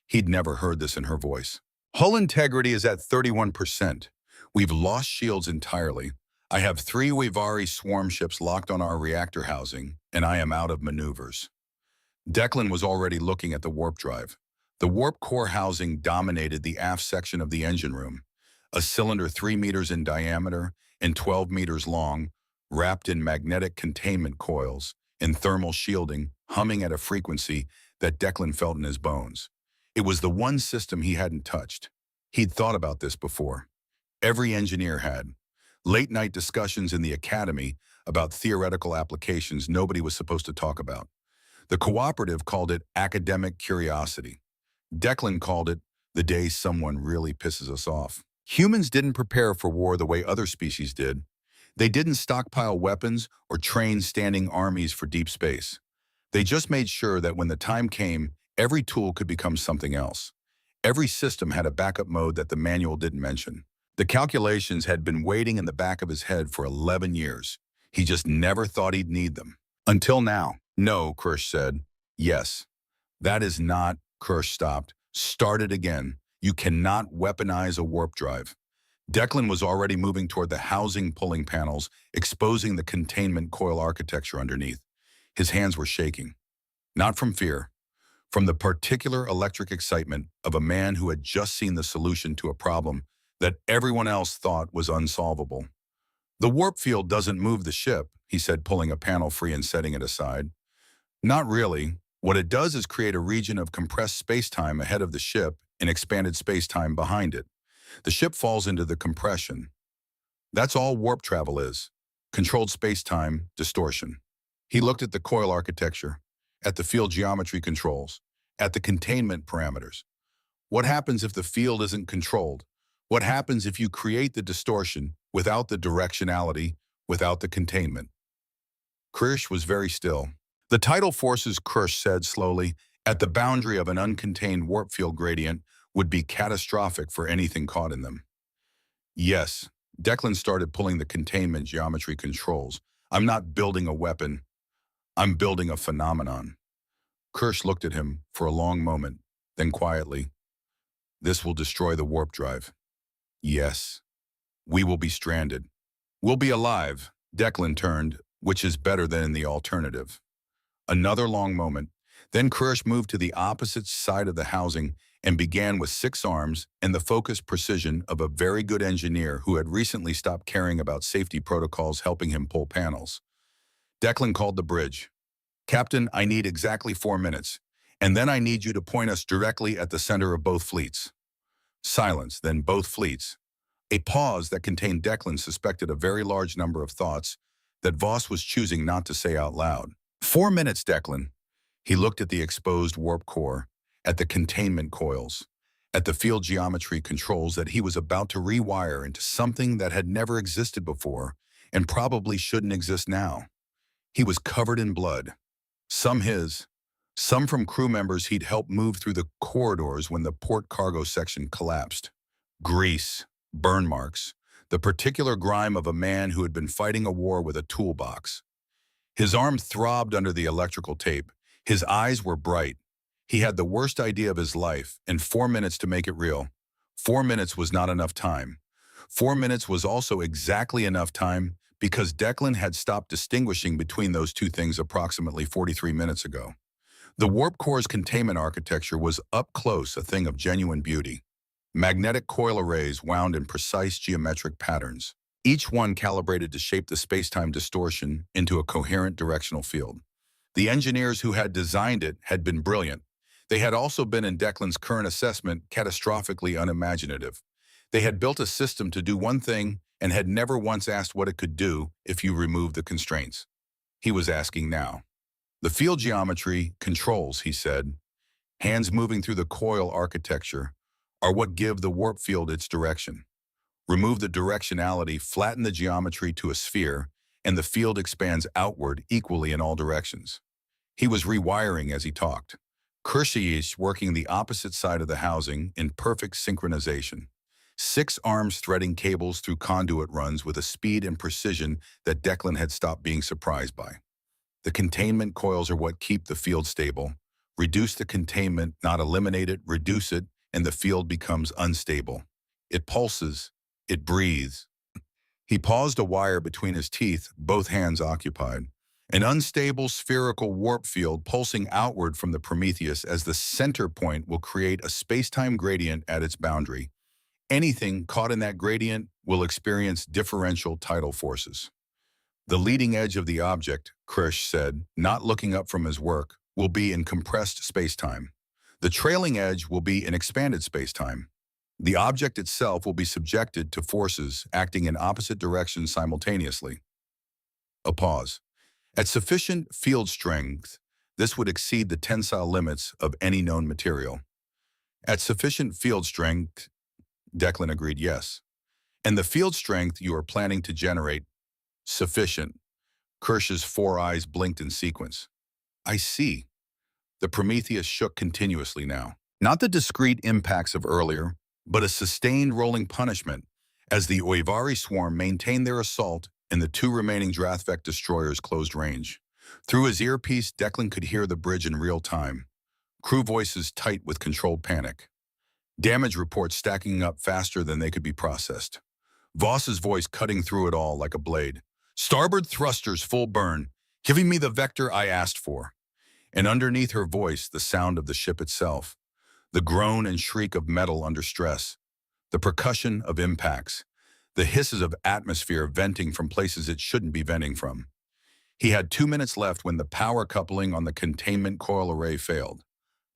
He'd never heard this in her voice. Hull integrity is at 31%. We've lost shields entirely. I have 3 Wavari swarm ships locked on our reactor housing, and I am out of maneuvers. Declan was already looking at the warp drive. The warp core housing dominated the aft section of the engine room, a cylinder 3 meters in diameter and 12 meters long, wrapped in magnetic containment coils and thermal shielding, humming at a frequency that Declan felt in his bones. It was the one system he hadn't touched. He'd thought about this before. Every engineer had. Late-night discussions in the academy about theoretical applications nobody was supposed to talk about. The cooperative called it academic curiosity. Declan called it the day someone really pisses us off. Humans didn't prepare for war the way other species did. They didn't stockpile weapons or train standing armies for deep space. They just made sure that when the time came, every tool could become something else. Every system had a backup mode that the manual didn't mention. The calculations had been waiting in the back of his head for 11 years. He just never thought he'd need them. Until now. No, Kirsch said. Yes. That is not. Kirsch stopped. Start it again. You cannot weaponize a warp drive. Declan was already moving toward the housing pulling panels, exposing the containment coil architecture underneath. His hands were shaking. Not from fear. From the particular electric excitement of a man who had just seen the solution to a problem that everyone else thought was unsolvable. The warp field doesn't move the ship, he said, pulling a panel free and setting it aside. Not really. What it does is create a region of compressed space-time ahead of the ship and expanded space-time behind it. The ship falls into the compression. That's all warp travel is. Controlled space-time distortion. He looked at the coil architecture, at the field geometry controls, at the containment parameters. What happens if the field isn't controlled? What happens if you create the distortion without the directionality, without the containment? Kirsch was very still. The tidal forces, Kirsch said slowly, at the boundary of an uncontained warp field gradient would be catastrophic for anything caught in them. Yes, Declan started pulling the containment geometry controls. I'm not building a weapon. I'm building a phenomenon. Kirsch looked at him for a long moment, then quietly. This will destroy the warp drive. Yes. We will be stranded. We'll be alive, Declan turned, which is better than the alternative. Another long moment. Then Kirsch moved to the opposite side of the housing and began with 6 arms and the focused precision of a very good engineer who had recently stopped caring about safety protocols helping him pull panels. Declan called the bridge. Captain, I need exactly 4 minutes, and then I need you to point us directly at the center of both fleets. Silence, then both fleets. A pause that contained Declan suspected a very large number of thoughts that Voss was choosing not to say out loud. 4 minutes, Declan. He looked at the exposed warp core, at the containment coils, at the field geometry controls that he was about to rewire into something that had never existed before and probably shouldn't exist now. He was covered in blood. Some his, some from crew members he'd helped move through the corridors when the port cargo section collapsed. Grease, burn marks, the particular grime of a man who had been fighting a war with a toolbox. His arm throbbed under the electrical tape. His eyes were bright. He had the worst idea of his life, and 4 minutes to make it real. 4 minutes was not enough time. 4 minutes was also exactly enough time because Declan had stopped distinguishing between those two things approximately 43 minutes ago. The warp core's containment architecture was up close a thing of genuine beauty. Magnetic coil arrays wound in precise geometric patterns, each one calibrated to shape the space-time distortion into a coherent directional field. The engineers who had designed it had been brilliant. They had also been, in Declan's current assessment, catastrophically unimaginative. They had built a system to do one thing and had never once asked what it could do if you removed the constraints. He was asking now. The field geometry, controls, he said, hands moving through the coil architecture, are what give the warp field its direction. Remove the directionality, flatten the geometry to a sphere, and the field expands outward equally in all directions. He was rewiring as he talked. Kirsch working the opposite side of the housing in perfect synchronization. 6 arms threading cables through conduit runs with a speed and precision that Declan had stopped being surprised by. The containment coils are what keep the field stable. Reduce the containment, not eliminate it, reduce it, and the field becomes unstable. It pulses, it breathes. He paused a wire between his teeth, both hands occupied. An unstable spherical warp field pulsing outward from the Prometheus as the center point will create a space-time gradient at its boundary. Anything caught in that gradient will experience differential tidal forces. The leading edge of the object, Kirsch said, not looking up from his work, will be in compressed space-time. The trailing edge will be in expanded space-time. The object itself will be subjected to forces acting in opposite directions simultaneously. A pause. At sufficient field strength, this would exceed the tensile limits of any known material. At sufficient field strength, Declan agreed yes. And the field strength you are planning to generate, sufficient. Kirsch's 4 eyes blinked in sequence. I see. The Prometheus shook continuously now. Not the discrete impacts of earlier, but a sustained rolling punishment as the Oivari swarm maintained their assault and the 2 remaining Drathvek destroyers closed range. Through his earpiece, Declan could hear the bridge in real time. Crew voices tight with controlled panic. Damage reports stacking up faster than they could be processed. Voss's voice cutting through it all like a blade. Starboard thrusters full burn, giving me the vector I asked for. And underneath her voice, the sound of the ship itself. The groan and shriek of metal under stress. The percussion of impacts. The hisses of atmosphere venting from places it shouldn't be venting from. He had 2 minutes left when the power coupling on the containment coil array failed.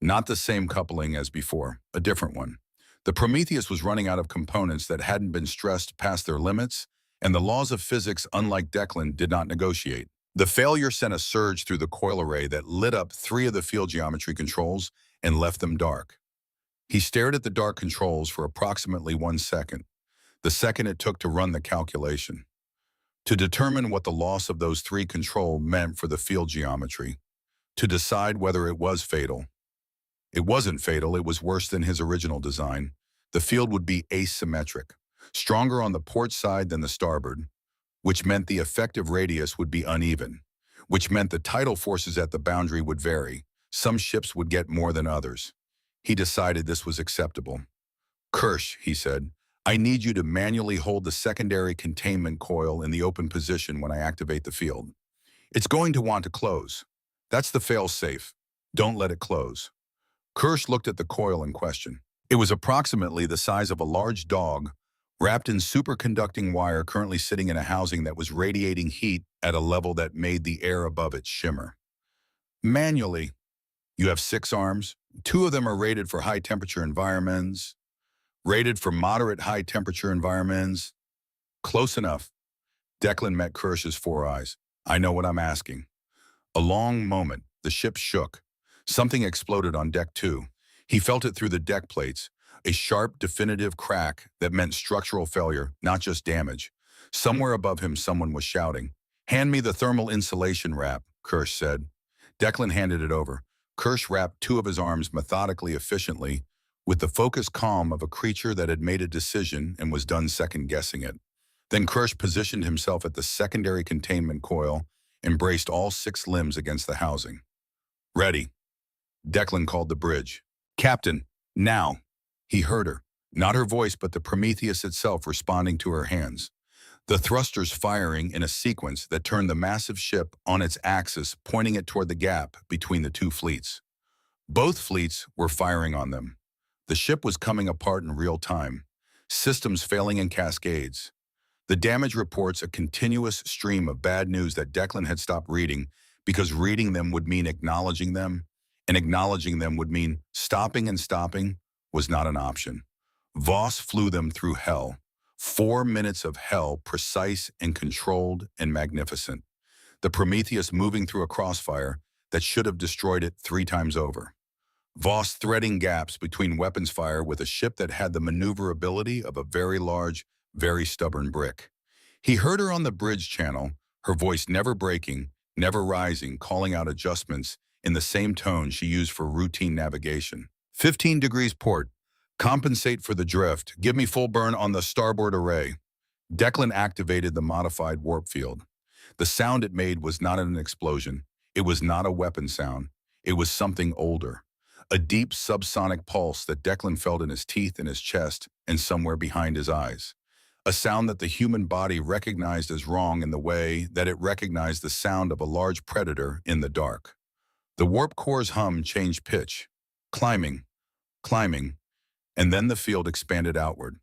Not the same coupling as before, a different one. The Prometheus was running out of components that hadn't been stressed past their limits, and the laws of physics, unlike Declan, did not negotiate. The failure sent a surge through the coil array that lit up 3 of the field geometry controls and left them dark. He stared at the dark controls for approximately 1 second, the second it took to run the calculation, to determine what the loss of those 3 controls meant for the field geometry, to decide whether it was fatal. It wasn't fatal, it was worse than his original design. The field would be asymmetric, stronger on the port side than the starboard, which meant the effective radius would be uneven, which meant the tidal forces at the boundary would vary. Some ships would get more than others. He decided this was acceptable. Kirsch, he said, I need you to manually hold the secondary containment coil in the open position when I activate the field. It's going to want to close. That's the fail-safe. Don't let it close. Kirsch looked at the coil in question. It was approximately the size of a large dog, wrapped in superconducting wire currently sitting in a housing that was radiating heat at a level that made the air above it shimmer. Manually, you have 6 arms. 2 of them are rated for high-temperature environments, rated for moderate high-temperature environments. Close enough. Declan met Kirsch's 4 eyes. I know what I'm asking. A long moment, the ship shook. Something exploded on deck 2. He felt it through the deck plates, a sharp, definitive crack that meant structural failure, not just damage. Somewhere above him, someone was shouting. Hand me the thermal insulation wrap, Kirsch said. Declan handed it over. Kirsch wrapped 2 of his arms methodically, efficiently, with the focused calm of a creature that had made a decision and was done second-guessing it. Then Kirsch positioned himself at the secondary containment coil and braced all 6 limbs against the housing. Ready. Declan called the bridge. Captain, now. He heard her. Not her voice, but the Prometheus itself responding to her hands. The thrusters firing in a sequence that turned the massive ship on its axis, pointing it toward the gap between the 2 fleets. Both fleets were firing on them. The ship was coming apart in real time, systems failing in cascades. The damage reports a continuous stream of bad news that Declan had stopped reading because reading them would mean acknowledging them, and acknowledging them would mean stopping, and stopping was not an option. Voss flew them through hell, 4 minutes of hell, precise and controlled and magnificent. The Prometheus moving through a crossfire that should have destroyed it 3 times over. Voss threading gaps between weapons fire with a ship that had the maneuverability of a very large, very stubborn brick. He heard her on the bridge channel, her voice never breaking, never rising, calling out adjustments in the same tone she used for routine navigation. 15 degrees port. Compensate for the drift. Give me full burn on the starboard array. Declan activated the modified warp field. The sound it made was not an explosion. It was not a weapon sound. It was something older. A deep subsonic pulse that Declan felt in his teeth, in his chest, and somewhere behind his eyes. A sound that the human body recognized as wrong in the way that it recognized the sound of a large predator in the dark. The warp core's hum changed pitch, climbing, climbing, and then the field expanded outward.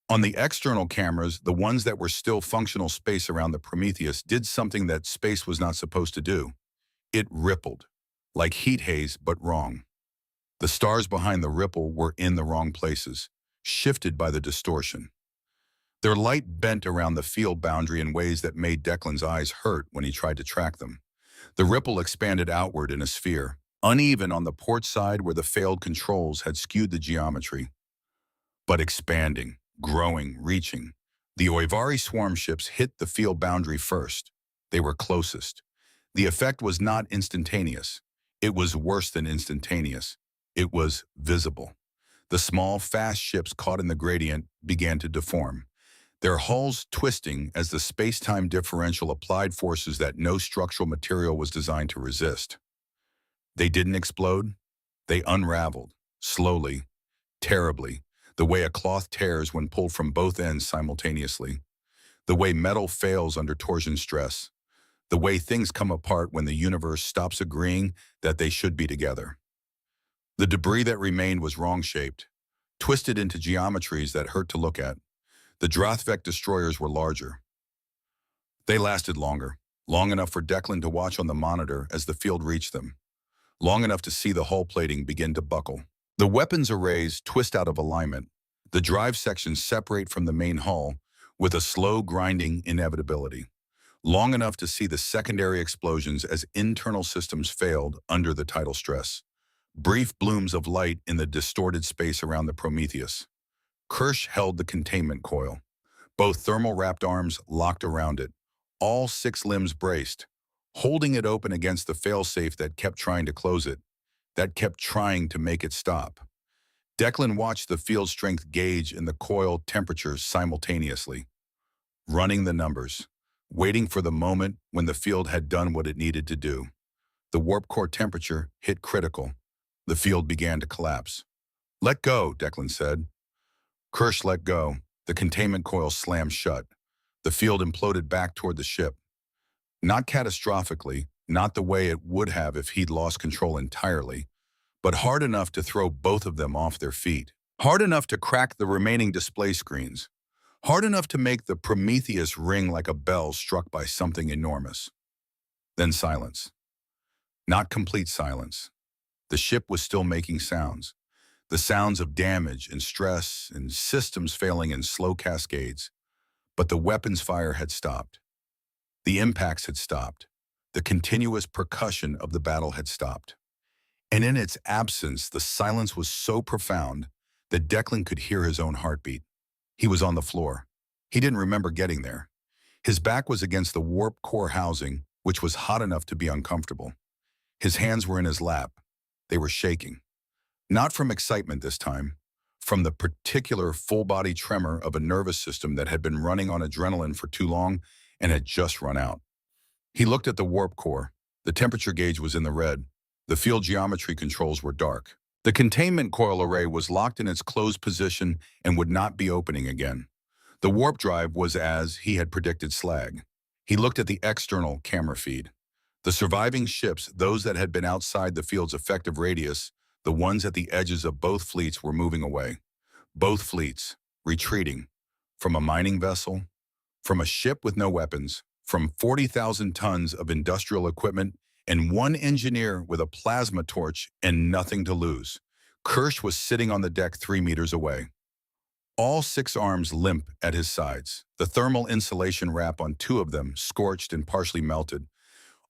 On the external cameras, the ones that were still functional space around the Prometheus did something that space was not supposed to do. It rippled, like heat haze, but wrong. The stars behind the ripple were in the wrong places, shifted by the distortion. Their light bent around the field boundary in ways that made Declan's eyes hurt when he tried to track them. The ripple expanded outward in a sphere, uneven on the port side where the failed controls had skewed the geometry, but expanding, growing, reaching. The Oivari swarm ships hit the field boundary first. They were closest. The effect was not instantaneous. It was worse than instantaneous. It was visible. The small, fast ships caught in the gradient began to deform, their hulls twisting as the space-time differential applied forces that no structural material was designed to resist. They didn't explode. They unraveled, slowly, terribly, the way a cloth tears when pulled from both ends simultaneously, the way metal fails under torsion stress, the way things come apart when the universe stops agreeing that they should be together. The debris that remained was wrong-shaped, twisted into geometries that hurt to look at. The Drothvek destroyers were larger. They lasted longer, long enough for Declan to watch on the monitor as the field reached them, long enough to see the hull plating begin to buckle. The weapons arrays twist out of alignment, the drive sections separate from the main hull with a slow grinding inevitability, long enough to see the secondary explosions as internal systems failed under the tidal stress. Brief blooms of light in the distorted space around the Prometheus. Kirsch held the containment coil, both thermal-wrapped arms locked around it, all 6 limbs braced, holding it open against the failsafe that kept trying to close it, that kept trying to make it stop. Declan watched the field strength gauge and the coil temperature simultaneously, running the numbers, waiting for the moment when the field had done what it needed to do. The warp core temperature hit critical. The field began to collapse. "Let go," Declan said. Kirsch let go. The containment coil slammed shut. The field imploded back toward the ship. Not catastrophically, not the way it would have if he'd lost control entirely, but hard enough to throw both of them off their feet. Hard enough to crack the remaining display screens. Hard enough to make the Prometheus ring like a bell struck by something enormous. Then silence. Not complete silence. The ship was still making sounds. The sounds of damage and stress and systems failing in slow cascades. But the weapons fire had stopped. The impacts had stopped. The continuous percussion of the battle had stopped. And in its absence, the silence was so profound that Declan could hear his own heartbeat. He was on the floor. He didn't remember getting there. His back was against the warp core housing, which was hot enough to be uncomfortable. His hands were in his lap. They were shaking. Not from excitement this time, from the particular full-body tremor of a nervous system that had been running on adrenaline for too long and had just run out. He looked at the warp core. The temperature gauge was in the red. The field geometry controls were dark. The containment coil array was locked in its closed position and would not be opening again. The warp drive was as he had predicted slag. He looked at the external camera feed. The surviving ships, those that had been outside the field's effective radius, the ones at the edges of both fleets, were moving away. Both fleets, retreating, from a mining vessel, from a ship with no weapons, from 40,000 tons of industrial equipment, and one engineer with a plasma torch and nothing to lose. Kirsch was sitting on the deck 3 meters away. all 6 arms limp at his sides, the thermal insulation wrap on 2 of them scorched and partially melted,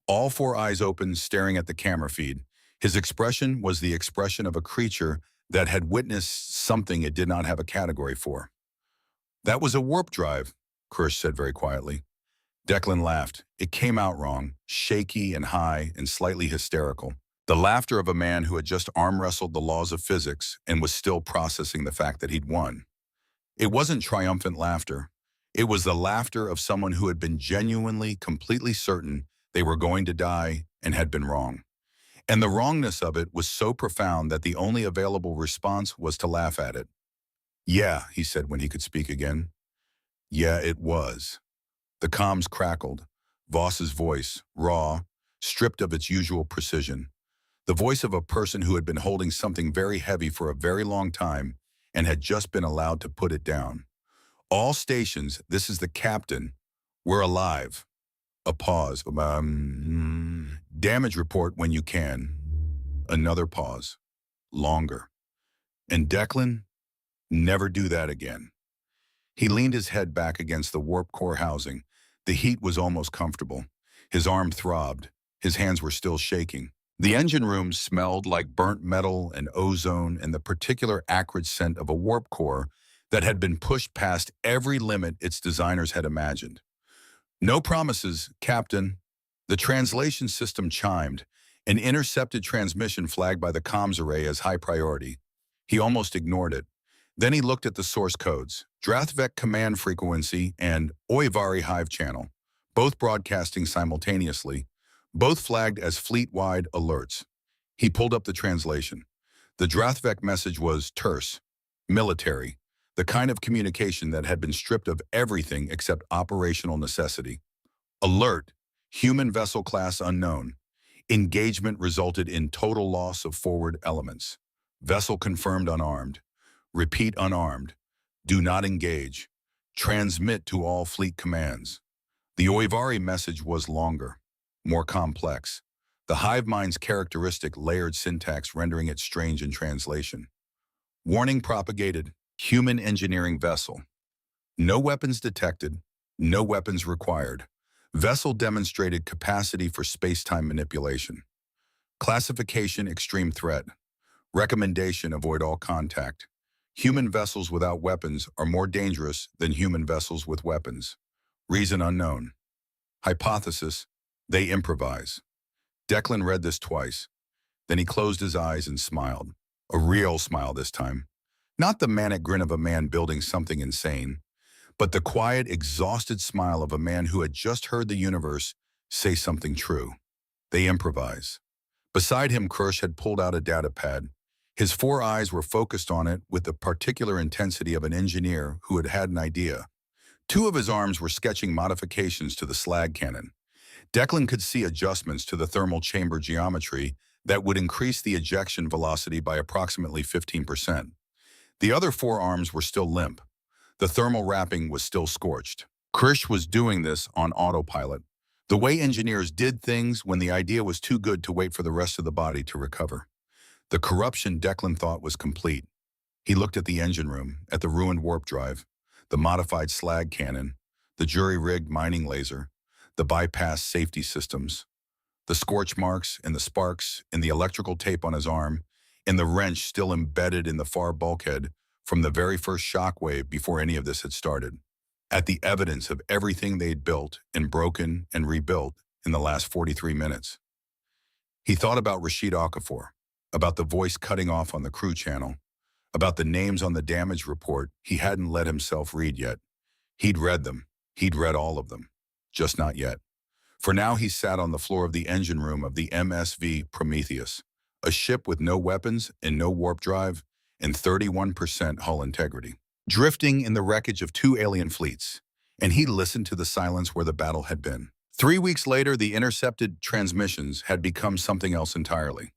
all 4 eyes open, staring at the camera feed. His expression was the expression of a creature that had witnessed something it did not have a category for. "That was a warp drive," Kirsch said very quietly. Declan laughed. It came out wrong, shaky and high and slightly hysterical. The laughter of a man who had just arm-wrestled the laws of physics and was still processing the fact that he'd won. It wasn't triumphant laughter. It was the laughter of someone who had been genuinely, completely certain they were going to die and had been wrong. And the wrongness of it was so profound that the only available response was to laugh at it. "Yeah," he said when he could speak again. "Yeah, it was." The comms crackled. Voss's voice, raw, stripped of its usual precision. The voice of a person who had been holding something very heavy for a very long time and had just been allowed to put it down. "All stations, this is the captain. We're alive." A pause. "Damage report when you can." Another pause. Longer. "And Declan, never do that again." He leaned his head back against the warp core housing. The heat was almost comfortable. His arm throbbed. His hands were still shaking. The engine room smelled like burnt metal and ozone and the particular acrid scent of a warp core that had been pushed past every limit its designers had imagined. "No promises, Captain." The translation system chimed, an intercepted transmission flagged by the comms array as high priority. He almost ignored it. Then he looked at the source codes, Drathvek command frequency and Oivari hive channel, both broadcasting simultaneously, both flagged as fleet-wide alerts. He pulled up the translation. The Drathvek message was terse, military, the kind of communication that had been stripped of everything except operational necessity. Alert, human vessel class unknown. Engagement resulted in total loss of forward elements. Vessel confirmed unarmed. Repeat unarmed. Do not engage. Transmit to all fleet commands. The Oivari message was longer, more complex. The hive mind's characteristic layered syntax rendering it strange in translation. Warning propagated. Human engineering vessel. No weapons detected. No weapons required. Vessel demonstrated capacity for space-time manipulation. Classification extreme threat. Recommendation avoid all contact. Human vessels without weapons are more dangerous than human vessels with weapons. Reason unknown. Hypothesis, they improvise. Declan read this twice. Then he closed his eyes and smiled. A real smile this time. Not the manic grin of a man building something insane, but the quiet, exhausted smile of a man who had just heard the universe say something true. They improvise. Beside him, Kirsch had pulled out a data pad. His 4 eyes were focused on it with the particular intensity of an engineer who had had an idea. 2 of his arms were sketching modifications to the slag cannon. Declan could see adjustments to the thermal chamber geometry that would increase the ejection velocity by approximately 15%. The other 4 arms were still limp. The thermal wrapping was still scorched. Kirsch was doing this on autopilot, the way engineers did things when the idea was too good to wait for the rest of the body to recover. The corruption Declan thought was complete. He looked at the engine room, at the ruined warp drive, the modified slag cannon, the jury-rigged mining laser, the bypass safety systems, the scorch marks and the sparks in the electrical tape on his arm, and the wrench still embedded in the far bulkhead from the very first shockwave before any of this had started. At the evidence of everything they'd built and broken and rebuilt in the last 43 minutes. He thought about Rashid Okafor, about the voice cutting off on the crew channel, about the names on the damage report he hadn't let himself read yet. He'd read them. He'd read all of them. Just not yet. For now he sat on the floor of the engine room of the MSV Prometheus, a ship with no weapons and no warp drive and 31% hull integrity, drifting in the wreckage of 2 alien fleets, and he listened to the silence where the battle had been. 3 weeks later, the intercepted transmissions had become something else entirely.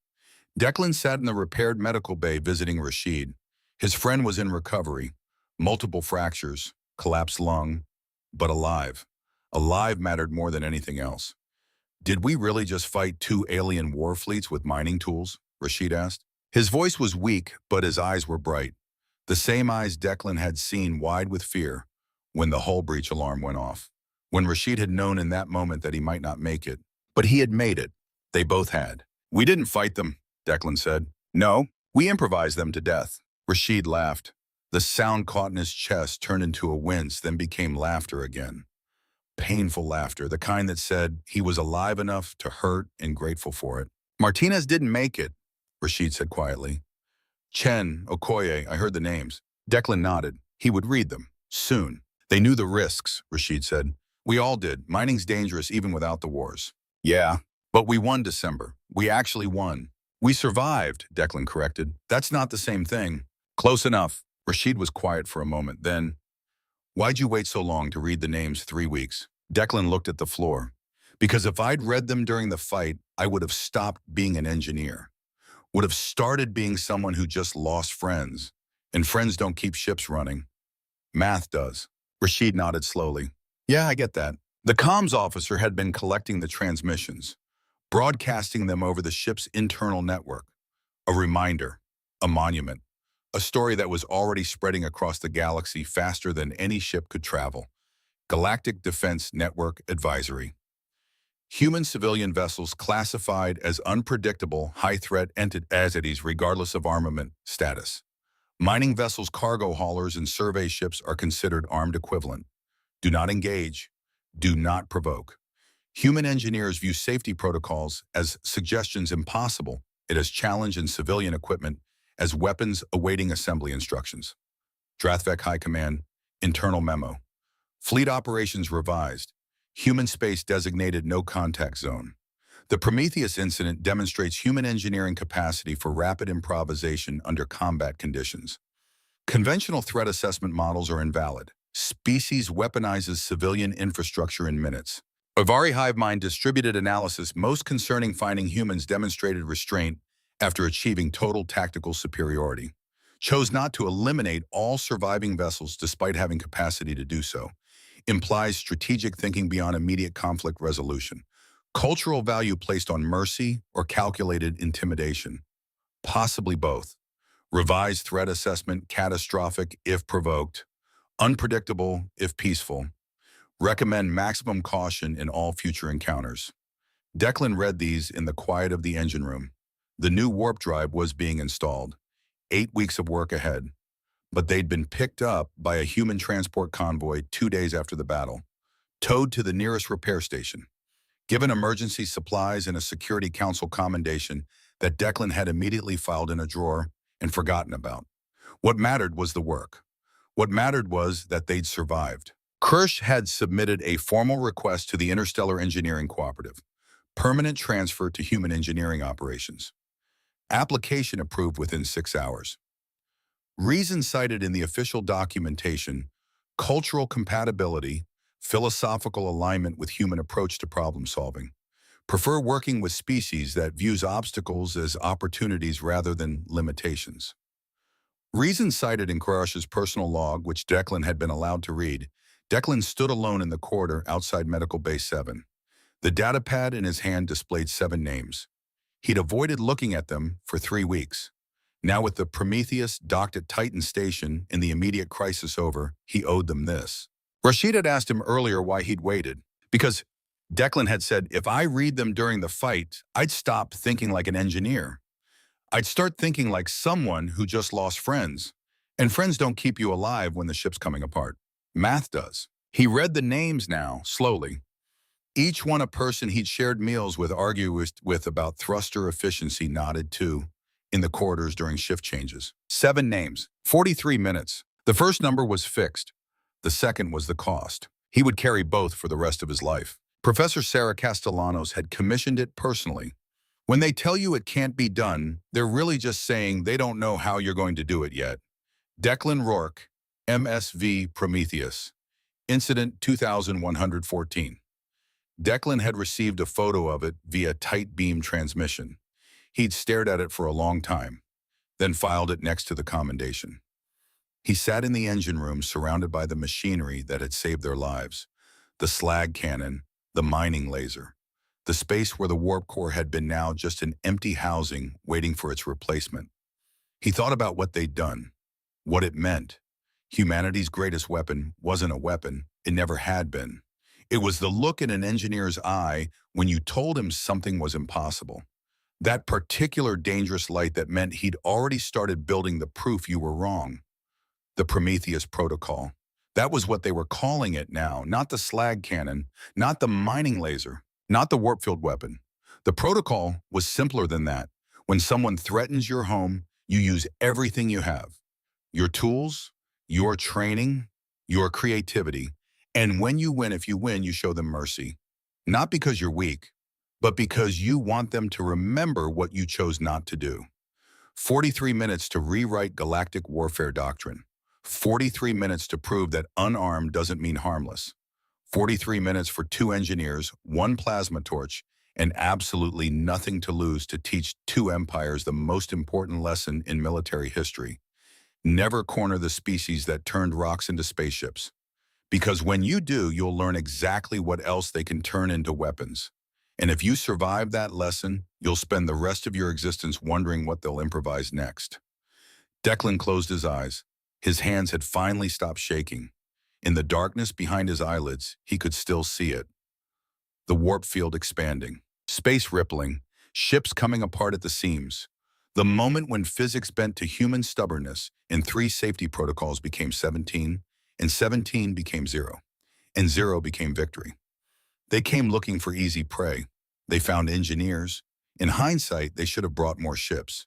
Declan sat in the repaired medical bay visiting Rashid. His friend was in recovery, multiple fractures, collapsed lung, but alive. Alive mattered more than anything else. "Did we really just fight 2 alien war fleets with mining tools?" Rashid asked. His voice was weak, but his eyes were bright. The same eyes Declan had seen wide with fear when the hull breach alarm went off. When Rashid had known in that moment that he might not make it. But he had made it. They both had. "We didn't fight them," Declan said. "No, we improvised them to death." Rashid laughed. The sound caught in his chest, turned into a wince, then became laughter again. Painful laughter, the kind that said he was alive enough to hurt and grateful for it. "Martinez didn't make it," Rashid said quietly. "Chen, Okoye, I heard the names." Declan nodded. He would read them. Soon. "They knew the risks," Rashid said. "We all did. Mining's dangerous even without the wars." "Yeah, but we won December. We actually won." "We survived," Declan corrected. "That's not the same thing." "Close enough." Rashid was quiet for a moment. Then, "Why'd you wait so long to read the names 3 weeks?" Declan looked at the floor. "Because if I'd read them during the fight, I would have stopped being an engineer. Would have started being someone who just lost friends. And friends don't keep ships running. Math does." Rashid nodded slowly. "Yeah, I get that." The comms officer had been collecting the transmissions, broadcasting them over the ship's internal network. A reminder, a monument, a story that was already spreading across the galaxy faster than any ship could travel. Galactic Defense Network Advisory. Human civilian vessels classified as unpredictable, high-threat entities regardless of armament status. Mining vessels, cargo haulers, and survey ships are considered armed equivalent. Do not engage. Do not provoke. Human engineers view safety protocols as suggestions impossible. It as challenge in civilian equipment as weapons awaiting assembly instructions. Drathvek High Command, internal memo. Fleet operations revised. Human space designated no contact zone. The Prometheus incident demonstrates human engineering capacity for rapid improvisation under combat conditions. Conventional threat assessment models are invalid. Species weaponizes civilian infrastructure in minutes. Avari hive mind distributed analysis most concerning finding humans demonstrated restraint after achieving total tactical superiority. Chose not to eliminate all surviving vessels despite having capacity to do so. Implies strategic thinking beyond immediate conflict resolution. Cultural value placed on mercy or calculated intimidation. Possibly both. Revised threat assessment, catastrophic if provoked. Unpredictable if peaceful. Recommend maximum caution in all future encounters. Declan read these in the quiet of the engine room. The new warp drive was being installed. 8 weeks of work ahead. But they'd been picked up by a human transport convoy 2 days after the battle, towed to the nearest repair station, given emergency supplies and a Security Council commendation that Declan had immediately filed in a drawer and forgotten about. What mattered was the work. What mattered was that they'd survived. Kirsch had submitted a formal request to the Interstellar Engineering Cooperative, permanent transfer to human engineering operations. Application approved within 6 hours. Reasons cited in the official documentation: cultural compatibility, philosophical alignment with human approach to problem solving. Prefer working with species that views obstacles as opportunities rather than limitations. Reasons cited in Kirsch's personal log, which Declan had been allowed to read. Declan stood alone in the corridor outside Medical Base 7. The datapad in his hand displayed 7 names. He'd avoided looking at them for 3 weeks. Now with the Prometheus docked at Titan Station and the immediate crisis over, he owed them this. Rashid had asked him earlier why he'd waited. Because Declan had said, if I read them during the fight, I'd stop thinking like an engineer. I'd start thinking like someone who just lost friends. And friends don't keep you alive when the ship's coming apart. Math does. He read the names now, slowly. Each one a person he'd shared meals with, argued with about thruster efficiency, nodded to in the corridors during shift changes. 7 names, 43 minutes. The first number was fixed. The second was the cost. He would carry both for the rest of his life. Professor Sarah Castellanos had commissioned it personally. When they tell you it can't be done, they're really just saying they don't know how you're going to do it yet. Declan Rourke, MSV Prometheus. Incident 2114. Declan had received a photo of it via tight beam transmission. He'd stared at it for a long time, then filed it next to the commendation. He sat in the engine room surrounded by the machinery that had saved their lives. The slag cannon, the mining laser. The space where the warp core had been now just an empty housing waiting for its replacement. He thought about what they'd done. what it meant. Humanity's greatest weapon wasn't a weapon. It never had been. It was the look in an engineer's eye when you told him something was impossible. That particular dangerous light that meant he'd already started building the proof you were wrong. The Prometheus Protocol. That was what they were calling it now, not the slag cannon, not the mining laser, not the warp field weapon. The protocol was simpler than that. When someone threatens your home, you use everything you have. Your tools, your training, your creativity. And when you win, if you win, you show them mercy. Not because you're weak, but because you want them to remember what you chose not to do. 43 minutes to rewrite galactic warfare doctrine. 43 minutes to prove that unarmed doesn't mean harmless. 43 minutes for two engineers, one plasma torch, and absolutely nothing to lose to teach two empires the most important lesson in military history. Never corner the species that turned rocks into spaceships. Because when you do, you'll learn exactly what else they can turn into weapons. And if you survive that lesson, you'll spend the rest of your existence wondering what they'll improvise next. Declan closed his eyes. His hands had finally stopped shaking. In the darkness behind his eyelids, he could still see it. The warp field expanding, space rippling, ships coming apart at the seams. The moment when physics bent to human stubbornness and three safety protocols became 17, and 17 became 0, and 0 became victory. They came looking for easy prey. They found engineers. In hindsight, they should have brought more ships.